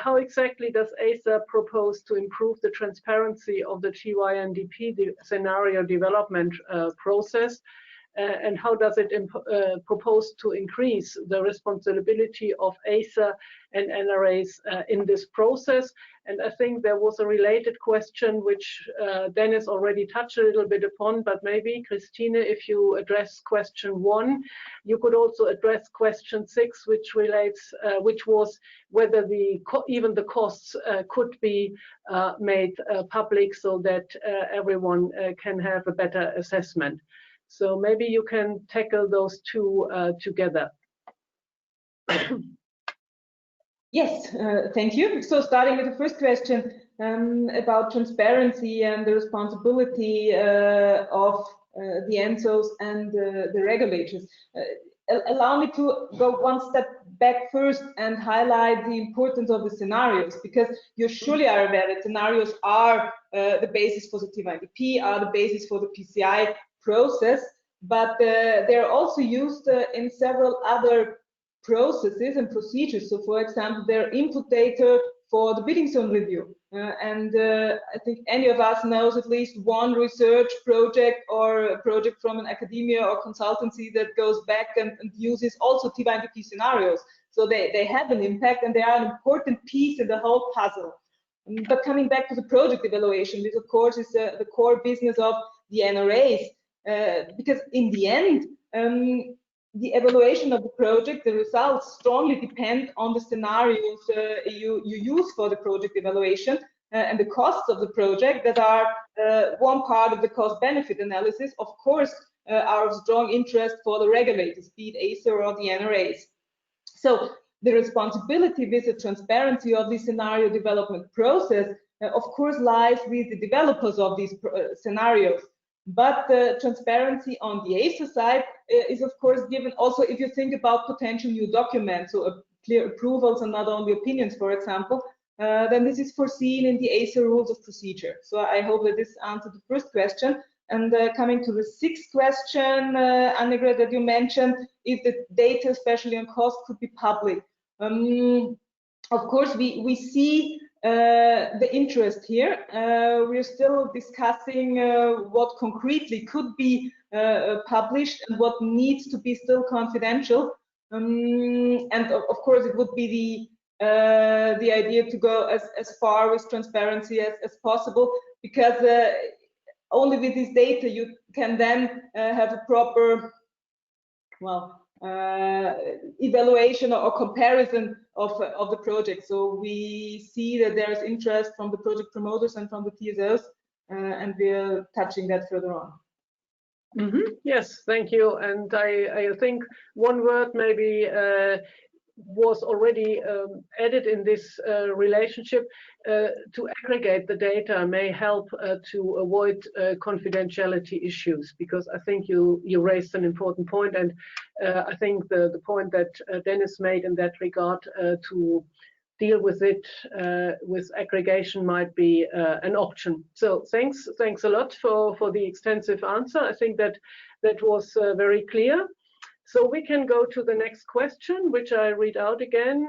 how exactly does ACER propose to improve the transparency of the GYNDP scenario development process? And how does it propose to increase the responsibility of ACER and NRAs in this process? And I think there was a related question which Dennis already touched a little bit upon, but maybe Christine, if you address question 1, you could also address question 6, which relates, which was whether even the costs could be made public so that everyone can have a better assessment. So maybe you can tackle those 2 together. Yes, thank you. So starting with the first question about transparency and the responsibility of the ENSOs and the regulators. Allow me to go one step back first and highlight the importance of the scenarios, because you surely are aware that scenarios are the basis for the TYNDP, are the basis for the PCI process, but they're also used in several other processes and procedures. So for example, they're input data for the bidding zone review. I think any of us knows at least one research project or a project from an academia or consultancy that goes back and uses also TYNDP scenarios. So they have an impact and they are an important piece in the whole puzzle. But coming back to the project evaluation, this of course is the core business of the NRAs. Because in the end, the evaluation of the project, the results strongly depend on the scenarios you use for the project evaluation and the costs of the project that are one part of the cost-benefit analysis, of course, are of strong interest for the regulators, be it ACER or the NRAs. So the responsibility with the transparency of the scenario development process, of course, lies with the developers of these scenarios. But the transparency on the ACER side is, of course, given also if you think about potential new documents, so clear approvals and not only opinions, for example, then this is foreseen in the ACER rules of procedure. So I hope that this answered the first question. And coming to the 6th question, Annegret, that you mentioned, if the data, especially on cost, could be public. Of course, we see the interest here. We're still discussing what concretely could be published and what needs to be still confidential. And of course, it would be the idea to go as far with transparency as possible, because only with this data you can then have a proper, well, evaluation or comparison of the project. So we see that there is interest from the project promoters and from the TSOs, and we're touching that further on. Yes, thank you. And I think one word maybe was already added in this relationship. To aggregate the data may help to avoid confidentiality issues, because I think you raised an important point, and I think the point that Dennis made in that regard, to deal with it with aggregation might be an option. So thanks a lot for the extensive answer. I think that was very clear. So we can go to the next question, which I read out again.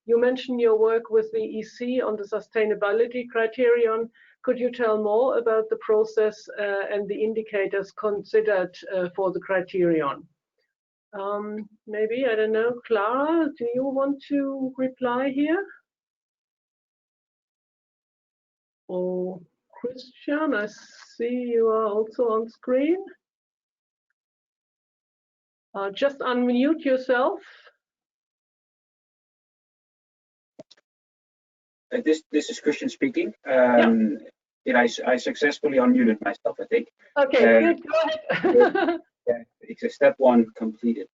You mentioned your work with the EC on the sustainability criterion. Could you tell more about the process and the indicators considered for the criterion? Maybe, I don't know, Clara, do you want to reply here? Or Christian, I see you are also on screen. Just unmute yourself. This is Christian speaking. Yeah. I successfully unmuted myself, I think. Okay, good, go ahead. Yeah, it's step one completed.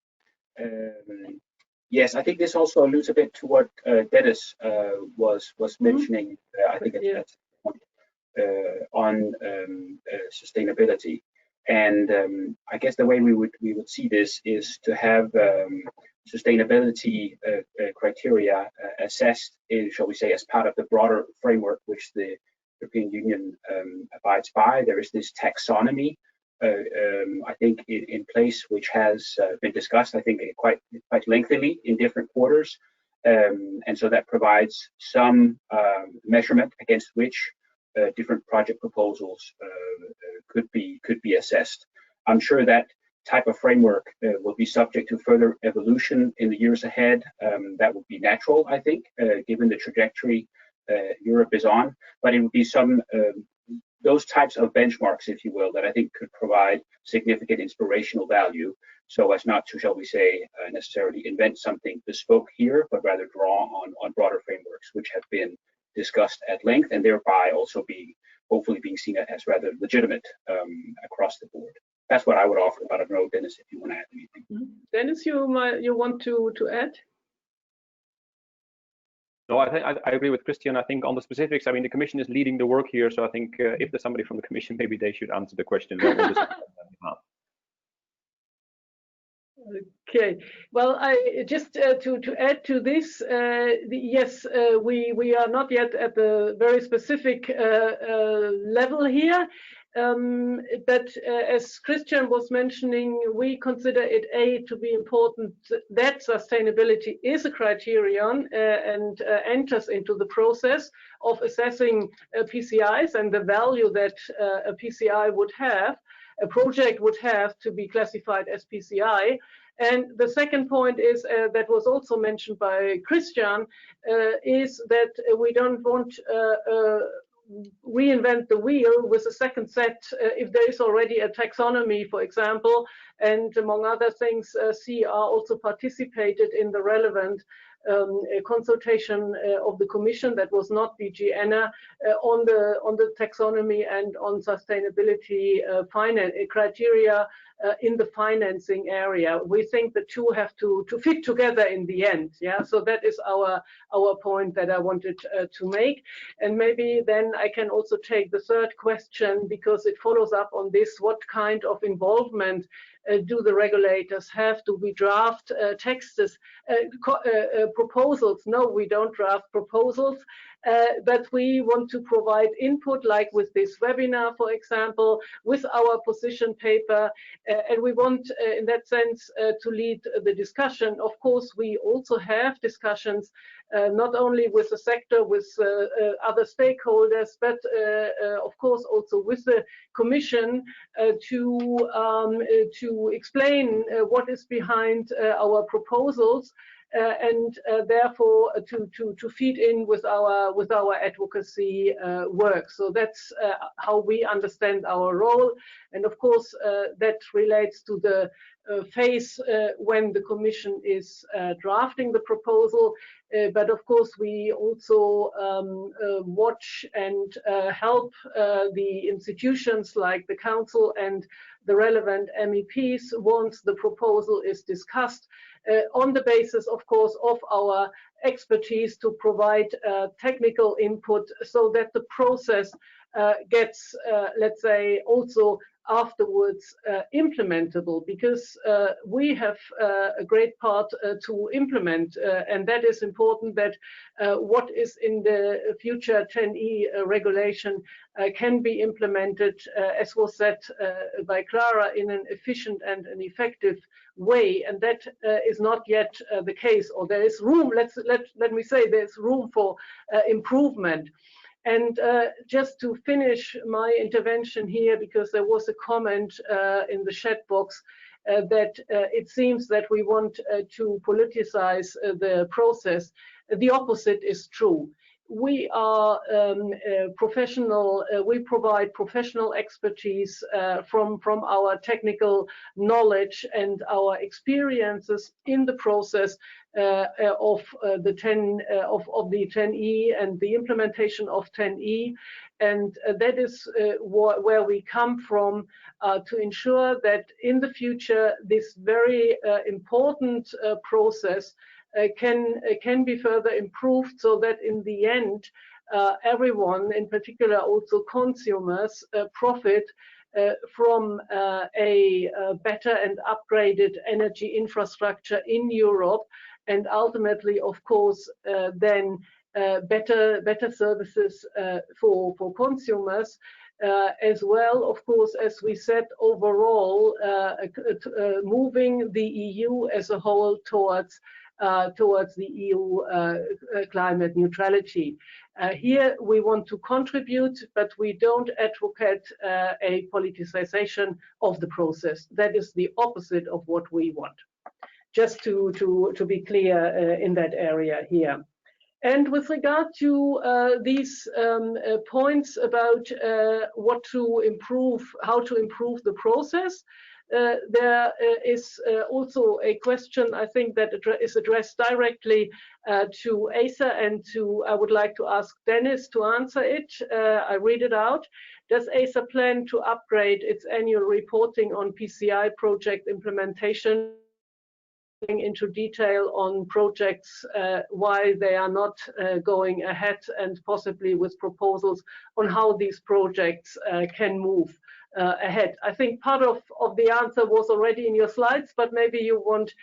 Yes, I think this also alludes a bit to what Dennis was mentioning. I think it's that point on sustainability. And I guess the way we would see this is to have sustainability criteria assessed, shall we say, as part of the broader framework which the European Union abides by. There is this taxonomy, I think, in place, which has been discussed, I think, quite lengthily in different quarters, and so that provides some measurement against which different project proposals could be assessed. I'm sure that type of framework will be subject to further evolution in the years ahead. That would be natural, I think, given the trajectory Europe is on. But it would be some those types of benchmarks, if you will, that I think could provide significant inspirational value, so as not to, shall we say, necessarily invent something bespoke here, but rather draw on broader frameworks which have been discussed at length, and thereby also hopefully being seen as rather legitimate across the board. That's what I would offer. But I don't know, Dennis, if you want to add anything. Dennis, you want to add? No, I agree with Christian. I think on the specifics, I mean, the Commission is leading the work here, so I think if there's somebody from the Commission, maybe they should answer the question. Okay. Well, I just to add to this, yes, we are not yet at the very specific level here. But as Christian was mentioning, we consider it to be important that sustainability is a criterion and enters into the process of assessing PCIs and the value that a PCI would have, a project would have to be classified as PCI. And the second point is that was also mentioned by Christian, is that we don't want reinvent the wheel with a second set if there is already a taxonomy, for example, and among other things, CEER also participated in the relevant consultation of the Commission that was not DG ENA on the taxonomy and on sustainability criteria in the financing area. We think the two have to fit together in the end. Yeah, so that is our point that I wanted to make. And maybe then I can also take the third question, because it follows up on this: what kind of involvement do the regulators have? Do we draft texts, proposals? No, we don't draft proposals, but we want to provide input, like with this webinar, for example, with our position paper, and we want, in that sense, to lead the discussion. Of course, we also have discussions not only with the sector, with other stakeholders, but of course also with the Commission to explain what is behind our proposals. And therefore to feed in with our advocacy work. So that's how we understand our role, and of course that relates to the phase when the Commission is drafting the proposal. But of course we also watch and help the institutions like the Council and the relevant MEPs once the proposal is discussed, on the basis, of course, of our expertise to provide technical input so that the process gets, let's say, also afterwards implementable, because we have a great part to implement, and that is important, that what is in the future 10E regulation can be implemented, as was said by Clara, in an efficient and an effective way, and that is not yet the case, or there is room, let me say, there's room for improvement. And just to finish my intervention here, because there was a comment in the chat box that it seems that we want to politicize the process. The opposite is true. We are professional, we provide professional expertise from our technical knowledge and our experiences in the process of the 10E and the implementation of 10E, and that is where we come from to ensure that in the future this very important process can be further improved, so that in the end everyone, in particular also consumers, profit from a better and upgraded energy infrastructure in Europe, and ultimately, of course, then better services for consumers. As well, of course, as we said, overall moving the EU as a whole towards the EU climate neutrality. Here we want to contribute, but we don't advocate a politicization of the process. That is the opposite of what we want. Just to be clear in that area here. And with regard to these points about what to improve, how to improve the process, there is also a question, I think, that is addressed directly to ACER, and I would like to ask Dennis to answer it. I read it out. Does ACER plan to upgrade its annual reporting on PCI project implementation into detail on projects, why they are not going ahead, and possibly with proposals on how these projects can move ahead? I think part of the answer was already in your slides, but maybe you want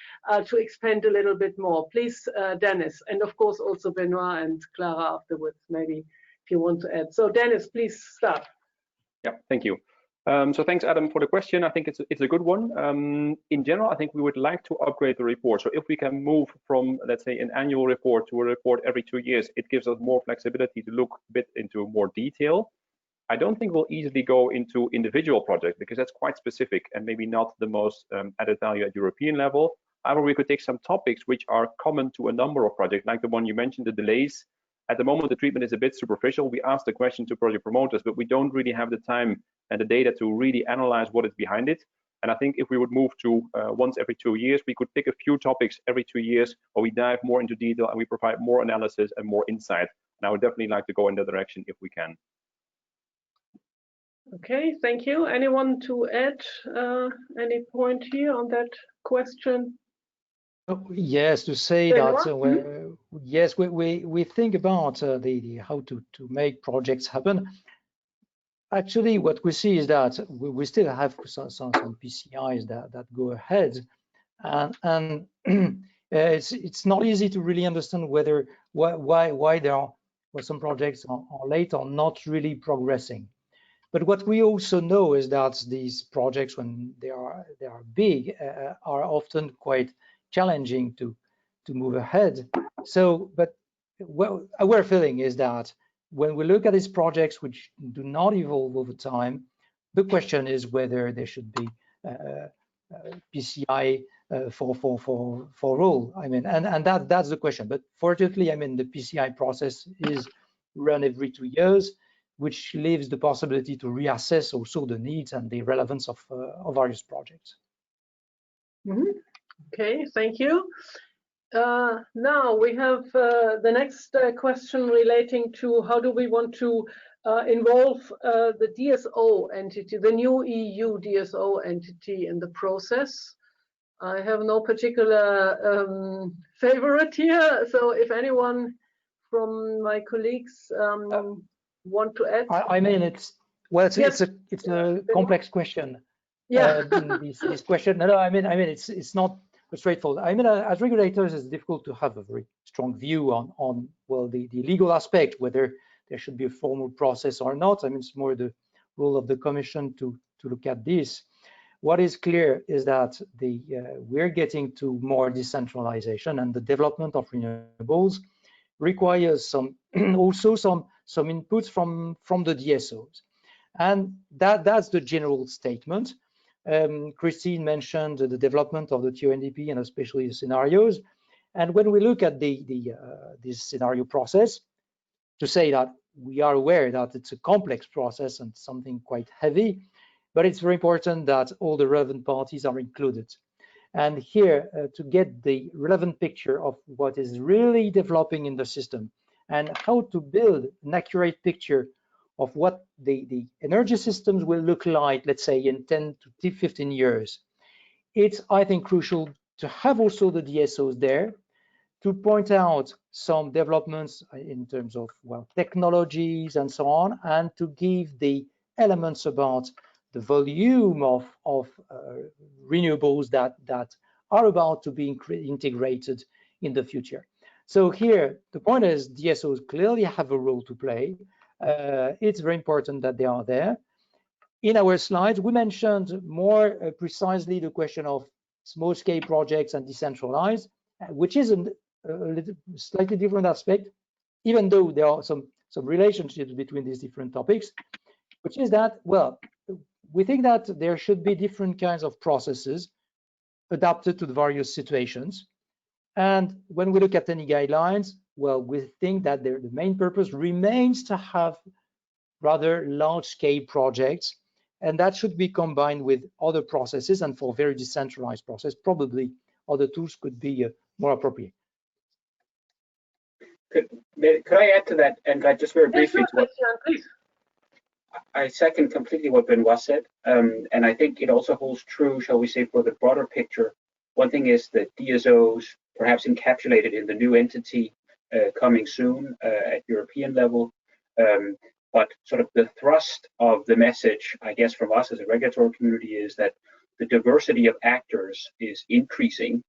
to expand a little bit more. Please, Dennis, and of course also Benoit and Clara afterwards, maybe if you want to add. So Dennis, please start. Yeah, thank you. So thanks, Adam, for the question. I think it's a good one. In general, I think we would like to upgrade the report. So if we can move from, let's say, an annual report to a report every 2 years, it gives us more flexibility to look a bit into more detail. I don't think we'll easily go into individual projects, because that's quite specific and maybe not the most added value at European level. However, we could take some topics which are common to a number of projects, like the one you mentioned, the delays. At the moment, the treatment is a bit superficial. We ask the question to project promoters, but we don't really have the time and the data to really analyze what is behind it. And I think if we would move to once every 2 years, we could pick a few topics every 2 years, where we dive more into detail and we provide more analysis and more insight. And I would definitely like to go in that direction if we can. Okay, thank you. Anyone to add any point here on that question? Yes, to say that yes, we think about the how to make projects happen. Actually, what we see is that we still have some PCIs that go ahead, and it's not easy to really understand why there are some projects are late or not really progressing. But what we also know is that these projects, when they are big, are often quite challenging to move ahead. So, but well, our feeling is that when we look at these projects which do not evolve over time, the question is whether there should be PCI for all. I mean, and that's the question. But fortunately, I mean, the PCI process is run every 2 years, which leaves the possibility to reassess also the needs and the relevance of various projects. Mm-hmm. Okay, thank you. Now we have the next question relating to how do we want to involve the DSO entity, the new EU DSO entity in the process. I have no particular favorite here, so if anyone from my colleagues want to add. I mean, it's Yes. it's a complex question. Yeah. This question. No, I mean it's not straightforward. I mean, as regulators, it's difficult to have a very strong view on well the legal aspect, whether there should be a formal process or not. I mean, it's more the role of the Commission to look at this. What is clear is that we're getting to more decentralization, and the development of renewables requires some also some inputs from the DSOs, and that's the general statement. Christine mentioned the development of the TONDP and especially the scenarios, and when we look at this scenario process, to say that we are aware that it's a complex process and something quite heavy, but it's very important that all the relevant parties are included. And here, to get the relevant picture of what is really developing in the system and how to build an accurate picture of what the energy systems will look like, let's say in 10 to 15 years, it's, I think, crucial to have also the DSOs there to point out some developments in terms of, well, technologies and so on, and to give the elements about the volume of renewables that are about to be integrated in the future. So here, the point is DSOs clearly have a role to play. It's very important that they are there. In our slides, we mentioned more precisely the question of small-scale projects and decentralized, which is a slightly different aspect, even though there are some relationships between these different topics, which is that, well, we think that there should be different kinds of processes adapted to the various situations. And when we look at any guidelines, well, we think that the main purpose remains to have rather large-scale projects, and that should be combined with other processes, and for very decentralized process, probably other tools could be more appropriate. Could I add to that, and just very briefly to what I second completely what Benoit said, and I think it also holds true, shall we say, for the broader picture. One thing is that DSOs, perhaps encapsulated in the new entity coming soon at European level, but sort of the thrust of the message, I guess, from us as a regulatory community is that the diversity of actors is increasing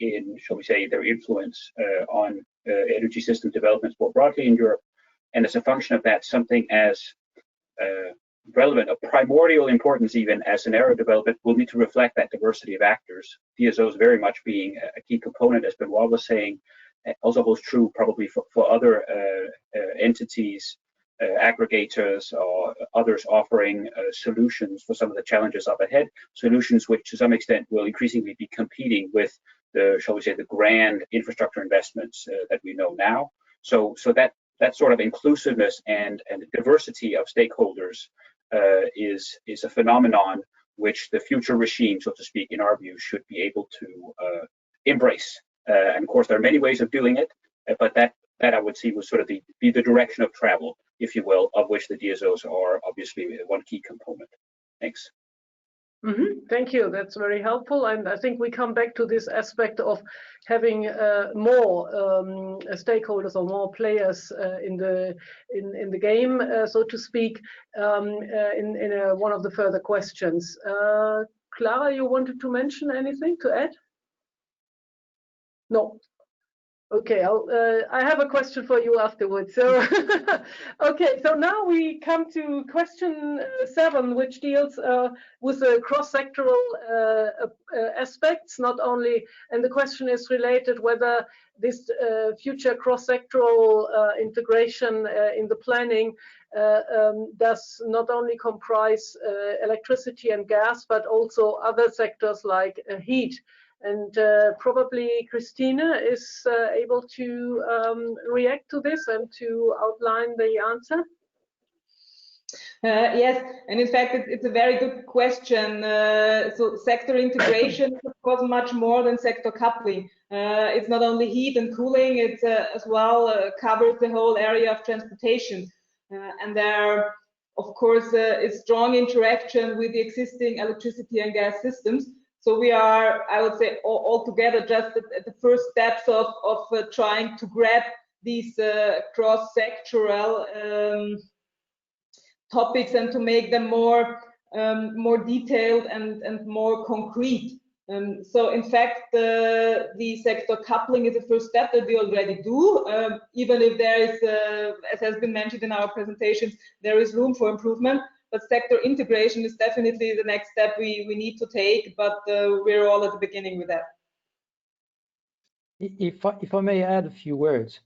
in, shall we say, their influence on energy system developments more broadly in Europe. And as a function of that, something as relevant, of primordial importance even as scenario development, will need to reflect that diversity of actors. DSOs very much being a key component, as Benoit was saying, also holds true probably for other entities, aggregators or others offering solutions for some of the challenges up ahead, solutions which to some extent will increasingly be competing with the, shall we say, the grand infrastructure investments that we know now. So that sort of inclusiveness and diversity of stakeholders is a phenomenon which the future regime, so to speak, in our view, should be able to embrace. And of course, there are many ways of doing it, but that I would see would sort of be the direction of travel, if you will, of which the DSOs are obviously one key component. Thanks. Mm-hmm. Thank you. That's very helpful, and I think we come back to this aspect of having more stakeholders or more players in the game, so to speak, in one of the further questions. Clara, you wanted to mention anything to add? No. Okay, I have a question for you afterwards. So, okay, so now we come to question 7, which deals with the cross-sectoral aspects, not only, and the question is related whether this future cross-sectoral integration in the planning does not only comprise electricity and gas, but also other sectors like heat. And probably Christina is able to react to this and to outline the answer. Yes, and in fact, it's a very good question. So sector integration is, of course, much more than sector coupling. It's not only heat and cooling, it's as well covers the whole area of transportation. And there, of course, is strong interaction with the existing electricity and gas systems. So we are, I would say, all together just at the first steps of trying to grab these cross-sectoral topics and to make them more detailed and more concrete. So in fact, the sector coupling is the first step that we already do, even if there is, as has been mentioned in our presentations, there is room for improvement. But sector integration is definitely the next step we need to take, but we're all at the beginning with that. If I may add a few words,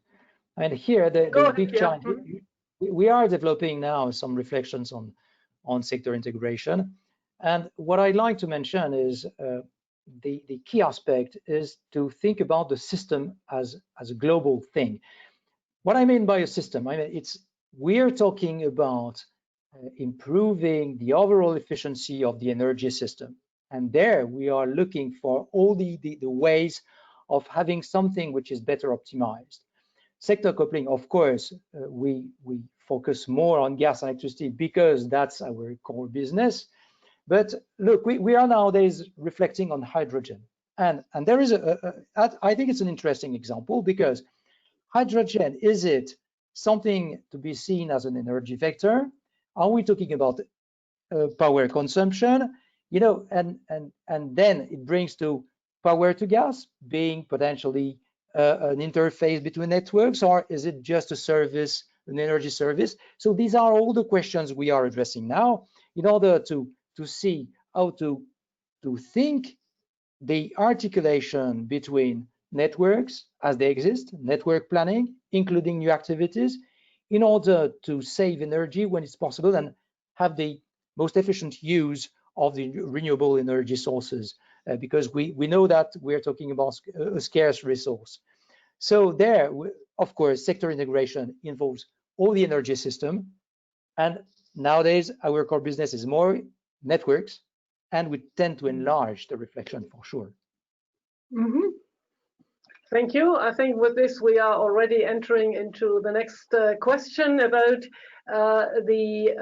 and here the big challenge, we are developing now some reflections on sector integration, and what I'd like to mention is the key aspect is to think about the system as a global thing. What I mean by a system, I mean we're talking about improving the overall efficiency of the energy system, and there we are looking for all the ways of having something which is better optimized. Sector coupling, of course, we focus more on gas and electricity because that's our core business. But look, we are nowadays reflecting on hydrogen, and there is I think it's an interesting example, because hydrogen, is it something to be seen as an energy vector? Are we talking about power consumption? You know, and then it brings to power to gas being potentially an interface between networks, or is it just a service, an energy service? So these are all the questions we are addressing now in order to see how to think the articulation between networks as they exist, network planning, including new activities, in order to save energy when it's possible and have the most efficient use of the renewable energy sources, because we know that we're talking about a scarce resource. So there, of course, sector integration involves all the energy system, and nowadays our core business is more networks, and we tend to enlarge the reflection for sure. Mm-hmm. Thank you. I think with this we are already entering into the next question about the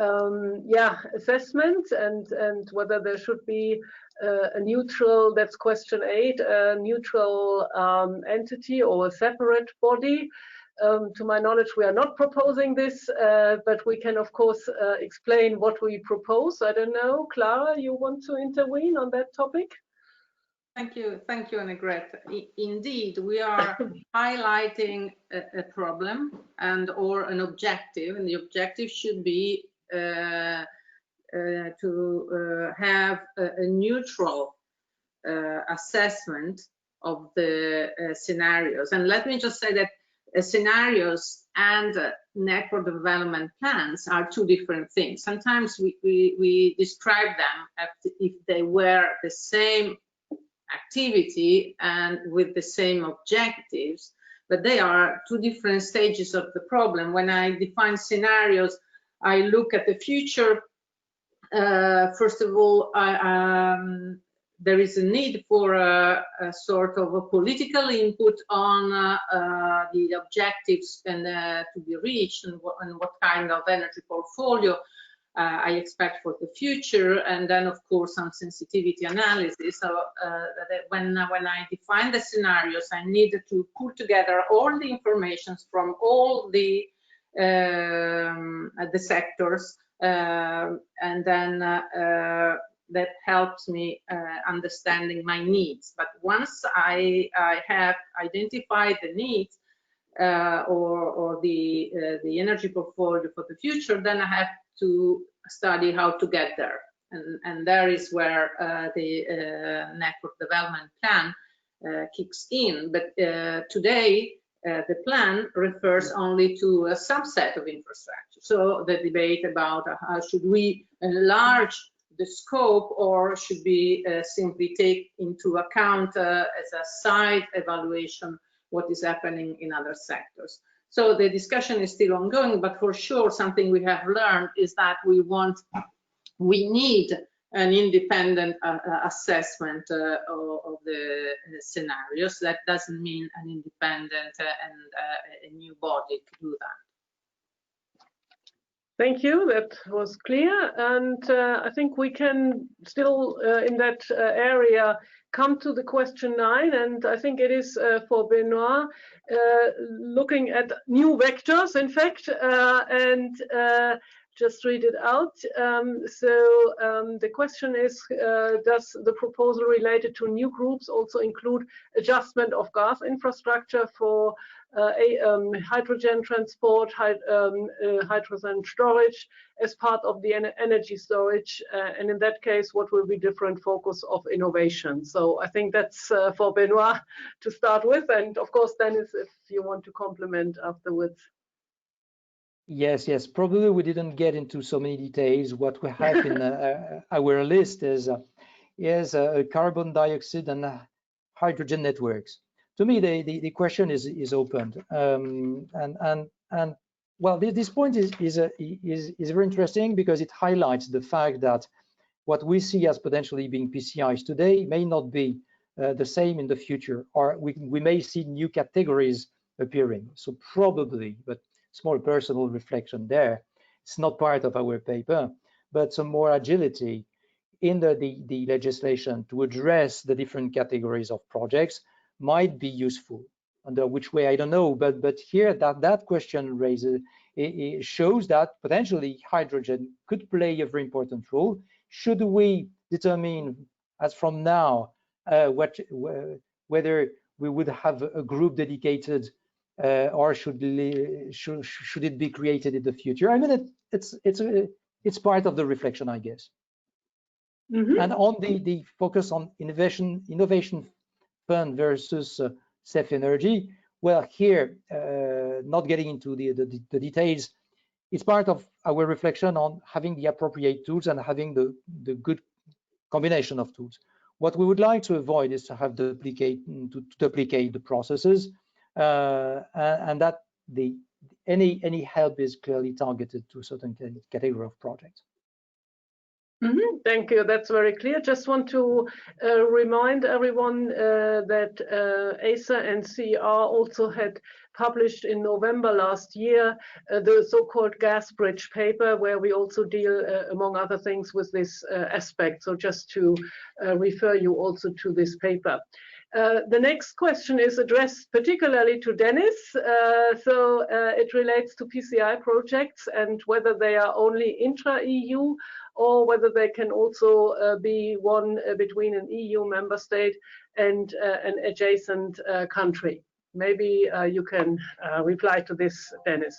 assessment and whether there should be a neutral, that's question 8, a neutral entity or a separate body. To my knowledge, we are not proposing this, but we can of course explain what we propose. I don't know, Clara, you want to intervene on that topic? Thank you, Annegret. Indeed, we are highlighting a problem or an objective, and the objective should be to have a neutral assessment of the scenarios. And let me just say that scenarios and network development plans are two different things. Sometimes we describe them as if they were the same activity and with the same objectives, but they are two different stages of the problem. When I define scenarios, I look at the future. First of all, there is a need for a sort of a political input on the objectives and to be reached, and what kind of energy portfolio I expect for the future, and then of course some sensitivity analysis. So when I define the scenarios, I need to put together all the information from all the sectors, and then that helps me understanding my needs. But once I have identified the needs or the energy portfolio for the future, then I have to study how to get there. And there is where the network development plan kicks in. But today, the plan refers only to a subset of infrastructure. So the debate about how should we enlarge the scope, or should we simply take into account as a side evaluation what is happening in other sectors. So the discussion is still ongoing, but for sure something we have learned is that we need an independent assessment of the scenarios. That doesn't mean an independent and a new body to do that. Thank you, that was clear. And I think we can still, in that area, come to the question 9. And I think it is for Benoit, looking at new vectors, in fact, and just read it out. The question is, does the proposal related to new groups also include adjustment of gas infrastructure for hydrogen transport, hydrogen storage as part of the energy storage? And in that case, what will be different focus of innovation? So I think that's for Benoit to start with. And of course, Dennis, if you want to complement afterwards. Yes. Probably we didn't get into so many details. What we have in our list is carbon dioxide and hydrogen networks. To me, the question is opened, and well, this point is very interesting because it highlights the fact that what we see as potentially being PCIs today may not be the same in the future, or we may see new categories appearing. So probably, but small personal reflection there. It's not part of our paper, but some more agility in the legislation to address the different categories of projects might be useful. Under which way, I don't know, but here that question raises, it shows that potentially hydrogen could play a very important role. Should we determine as from now whether we would have a group dedicated or should it be created in the future? I mean, it's part of the reflection, I guess. Mm-hmm. And on the focus on innovation fund versus safe energy, well, here, not getting into the details, it's part of our reflection on having the appropriate tools and having the good combination of tools. What we would like to avoid is to have duplicate the processes, and that any help is clearly targeted to a certain category of projects. Mm-hmm. Thank you. That's very clear. Just want to remind everyone that ACER and CEER also had published in November last year the so-called gas bridge paper, where we also deal, among other things, with this aspect. So just to refer you also to this paper. The next question is addressed particularly to Dennis. It relates to PCI projects and whether they are only intra-EU or whether they can also be one between an EU member state and an adjacent country. Maybe you can reply to this, Dennis.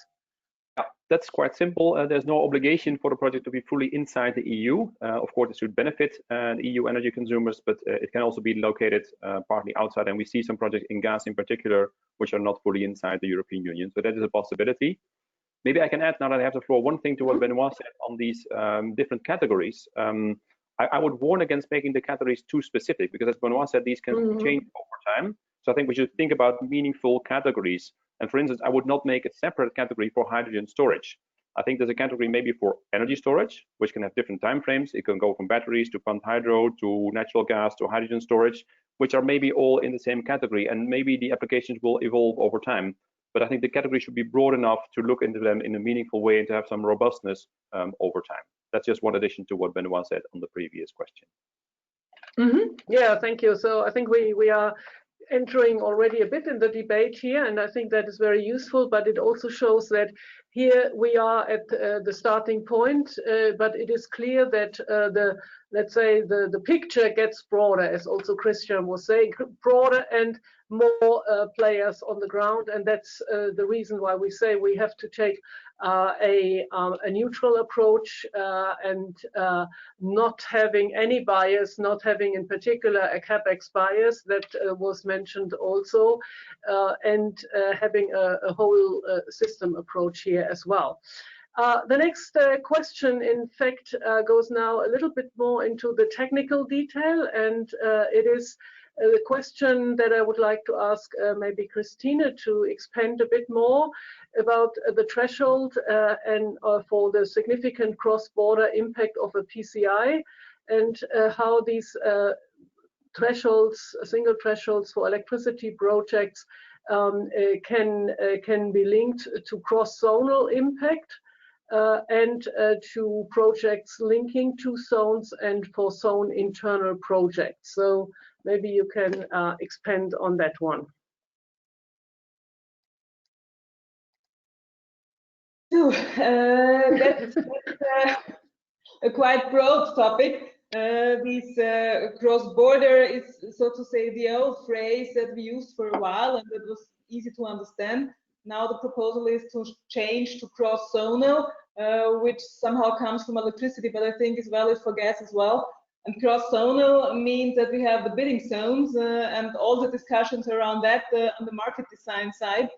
Yeah, that's quite simple. There's no obligation for the project to be fully inside the EU. Of course, it should benefit the EU energy consumers, but it can also be located partly outside. And we see some projects in gas in particular, which are not fully inside the European Union. So that is a possibility. Maybe I can add, now that I have the floor, one thing to what Benoit said on these different categories. I would warn against making the categories too specific, because as Benoit said, these can change over time. So I think we should think about meaningful categories. And for instance, I would not make a separate category for hydrogen storage. I think there's a category maybe for energy storage, which can have different time frames. It can go from batteries to pumped hydro to natural gas to hydrogen storage, which are maybe all in the same category. And maybe the applications will evolve over time. But I think the category should be broad enough to look into them in a meaningful way and to have some robustness over time. That's just one addition to what Benoit said on the previous question. Mm-hmm. Yeah, thank you. So I think we are entering already a bit in the debate here, and I think that is very useful, but it also shows that here we are at the starting point, but it is clear that let's say the picture gets broader, as also Christian was saying, broader and more players on the ground, and that's the reason why we say we have to take a neutral approach and not having any bias, not having in particular a CapEx bias that was mentioned also, and having a whole system approach here as well. The next question, in fact, goes now a little bit more into the technical detail, and it is the question that I would like to ask maybe Christina to expand a bit more about the threshold and for the significant cross-border impact of a PCI, and how these thresholds, single thresholds for electricity projects can be linked to cross-zonal impact and to projects linking to zones and for zone internal projects. So maybe you can expand on that one. That's a quite broad topic. This cross-border is, so to say, the old phrase that we used for a while and that was easy to understand. Now the proposal is to change to cross-zonal, which somehow comes from electricity, but I think is valid for gas as well. And cross-zonal means that we have the bidding zones and all the discussions around that on the market design side.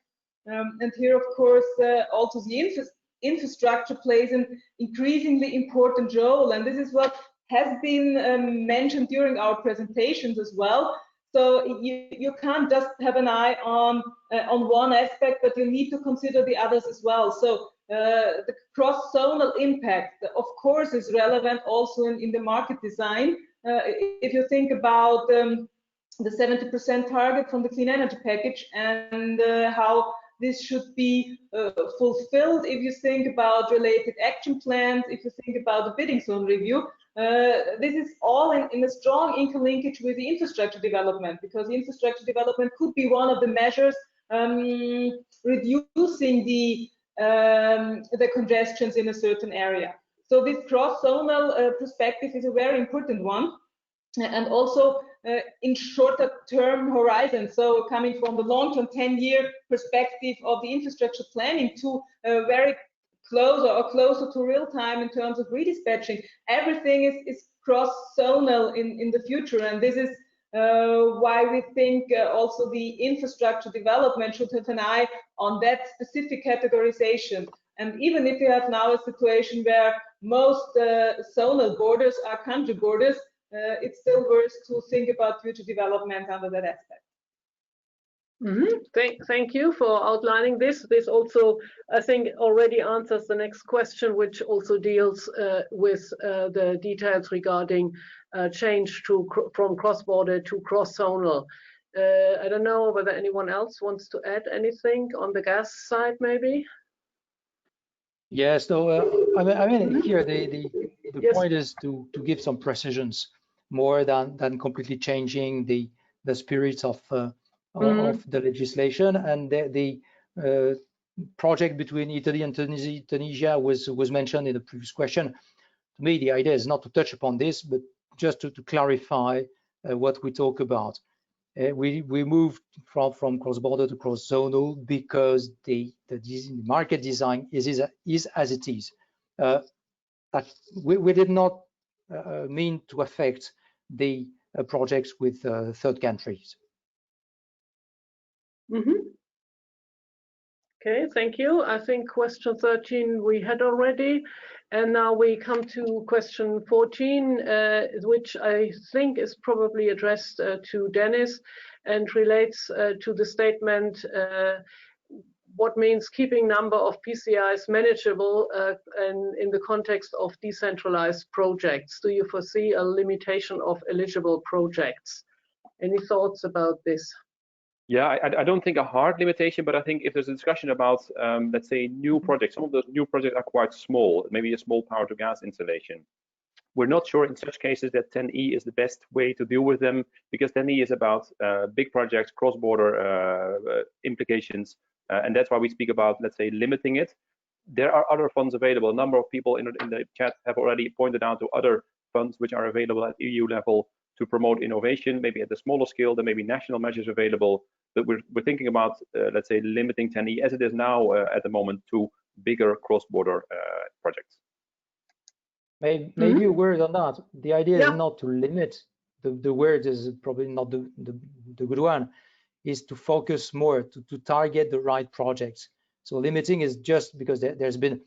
And here, of course, also the infrastructure plays an increasingly important role, and this is what has been mentioned during our presentations as well. So you can't just have an eye on one aspect, but you need to consider the others as well. So the cross-zonal impact, of course, is relevant also in the market design. If you think about the 70% target from the clean energy package and how this should be fulfilled, if you think about related action plans, if you think about the bidding zone review, this is all in a strong interlinkage with the infrastructure development, because the infrastructure development could be one of the measures reducing the congestions in a certain area. So this cross-zonal perspective is a very important one, and also in shorter term horizon. So coming from the long-term 10-year perspective of the infrastructure planning to very closer or closer to real time in terms of redispatching, everything is cross-zonal in the future, and this is why we think also the infrastructure development should have an eye on that specific categorization. And even if you have now a situation where most zonal borders are country borders, it's still worth to think about future development under that aspect. Thank you for outlining this. This also, I think, already answers the next question, which also deals with the details regarding change from cross-border to cross-zonal. I don't know whether anyone else wants to add anything on the gas side, maybe. Yes, no, I mean here the Yes. point is to give some precisions more than completely changing the spirit of the legislation. And the project between Italy and Tunisia was mentioned in the previous question. To me, the idea is not to touch upon this, but just to clarify what we talk about. We moved from cross-border to cross-zonal because the market design is as it is. That we did not mean to affect the projects with third countries. Okay, thank you. I think question 13 we had already, and now we come to question 14, which I think is probably addressed to Dennis and relates to the statement what means keeping number of PCIs manageable and in the context of decentralized projects. Do you foresee a limitation of eligible projects? Any thoughts about this? Yeah, I don't think a hard limitation, but I think if there's a discussion about, let's say, new projects, some of those new projects are quite small, maybe a small power to gas installation. We're not sure in such cases that 10E is the best way to deal with them, because 10E is about big projects, cross-border implications, and that's why we speak about, let's say, limiting it. there are other funds available. A number of people in the chat have already pointed out to other funds which are available at EU level to promote innovation, maybe at a smaller scale. There may be national measures available, but we're thinking about, let's say, limiting 10E as it is now at the moment to bigger cross-border projects. Maybe a word on that. The idea is not to limit. The word is probably not the good one, is to focus more, to target the right projects. So limiting is just because there's been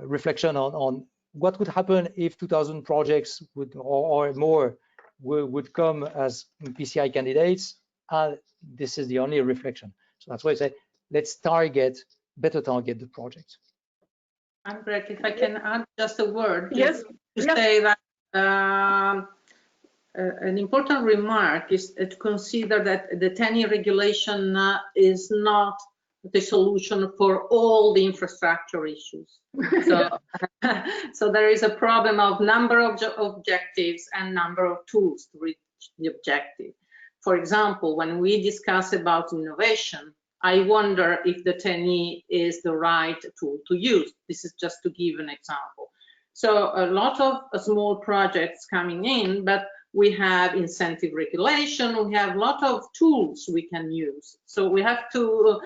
reflection on what would happen if 2,000 projects would or more would come as PCI candidates. This is the only reflection. So that's why I say let's better target the projects. I'm Greg, if I can add just a word. Yes. To say that an important remark is to consider that the 10E regulation is not the solution for all the infrastructure issues. So, so there is a problem of number of objectives and number of tools to reach the objective. For example, when we discuss about innovation, I wonder if the 10E is the right tool to use. This is just to give an example. So a lot of small projects coming in, but we have incentive regulation, we have a lot of tools we can use. So we have to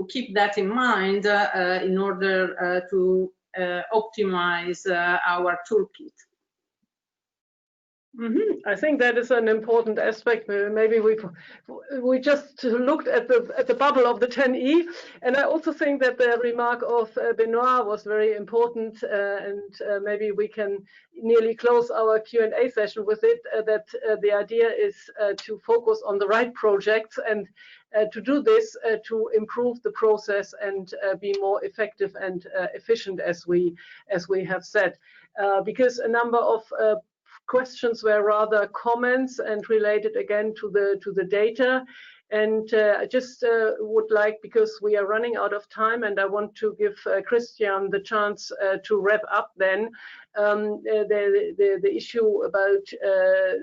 keep that in mind in order to optimize our toolkit. I think that is an important aspect. Maybe we just looked at the bubble of the 10E, and I also think that the remark of Benoit was very important, and maybe we can nearly close our Q&A session with it. That the idea is to focus on the right projects, and to do this to improve the process and be more effective and efficient, as we have said, because a number of questions were rather comments and related again to the data, and I just would like, because we are running out of time and I want to give Christian the chance to wrap up then the issue about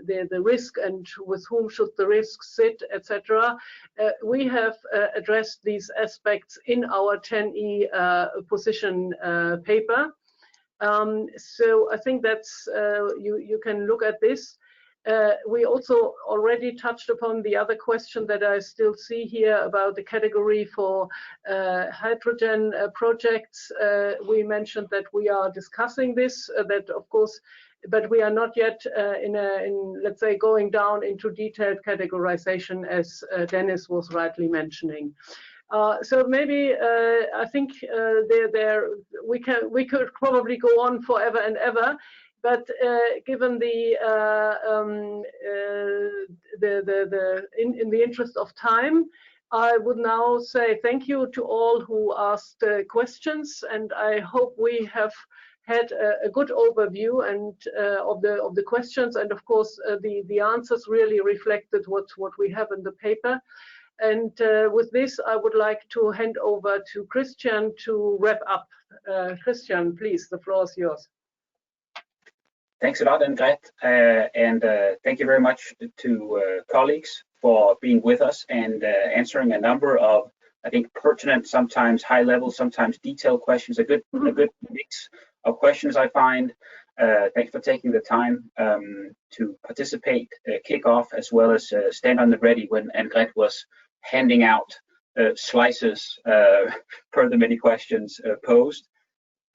the risk and with whom should the risk sit, etc. We have addressed these aspects in our 10E position paper. So I think that's you can look at this. We also already touched upon the other question that I still see here about the category for hydrogen projects. We mentioned that we are discussing this, that of course, but we are not yet in let's say going down into detailed categorization, as Dennis was rightly mentioning. So maybe I think we could probably go on forever and ever, but given in the interest of time, I would now say thank you to all who asked questions, and I hope we have had a good overview and of the questions, and of course the answers really reflected what we have in the paper. And with this, I would like to hand over to Christian to wrap up. Christian, please, the floor is yours. Thanks a lot, Annegret, and thank you very much to colleagues for being with us and answering a number of, I think, pertinent, sometimes high level, sometimes detailed questions. A good mix of questions, I find. Thanks for taking the time to participate, kick off, as well as stand on the ready when Annegret was handing out slices per the many questions posed.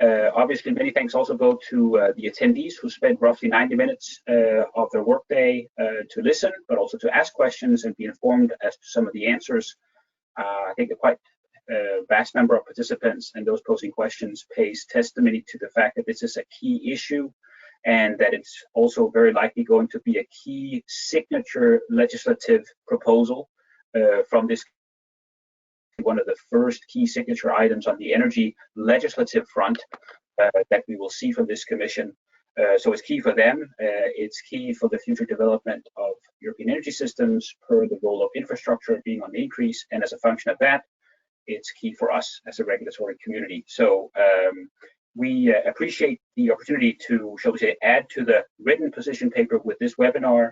Obviously, many thanks also go to the attendees who spent roughly 90 minutes of their workday to listen, but also to ask questions and be informed as to some of the answers. I think a quite vast number of participants and those posing questions pays testimony to the fact that this is a key issue, and that it's also very likely going to be a key signature legislative proposal from this, one of the first key signature items on the energy legislative front that we will see from this commission. So it's key for them, it's key for the future development of European energy systems per the role of infrastructure being on the increase, and as a function of that, it's key for us as a regulatory community. So we appreciate the opportunity to, shall we say, add to the written position paper with this webinar,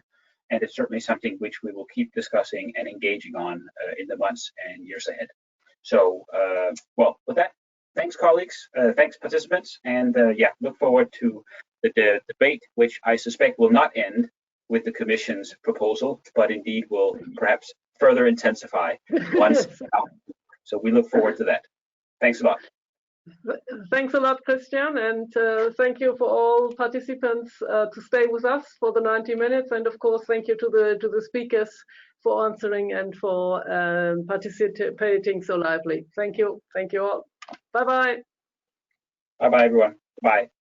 and it's certainly something which we will keep discussing and engaging on in the months and years ahead. So, well, with that, thanks, colleagues. Thanks, participants. And yeah, look forward to the debate, which I suspect will not end with the Commission's proposal, but indeed will perhaps further intensify once out. So we look forward to that. Thanks a lot. Thanks a lot, Christian, and thank you for all participants to stay with us for the 90 minutes. And of course, thank you to the speakers for answering and for participating so lively. Thank you all. Bye-bye. Bye-bye, everyone. Bye.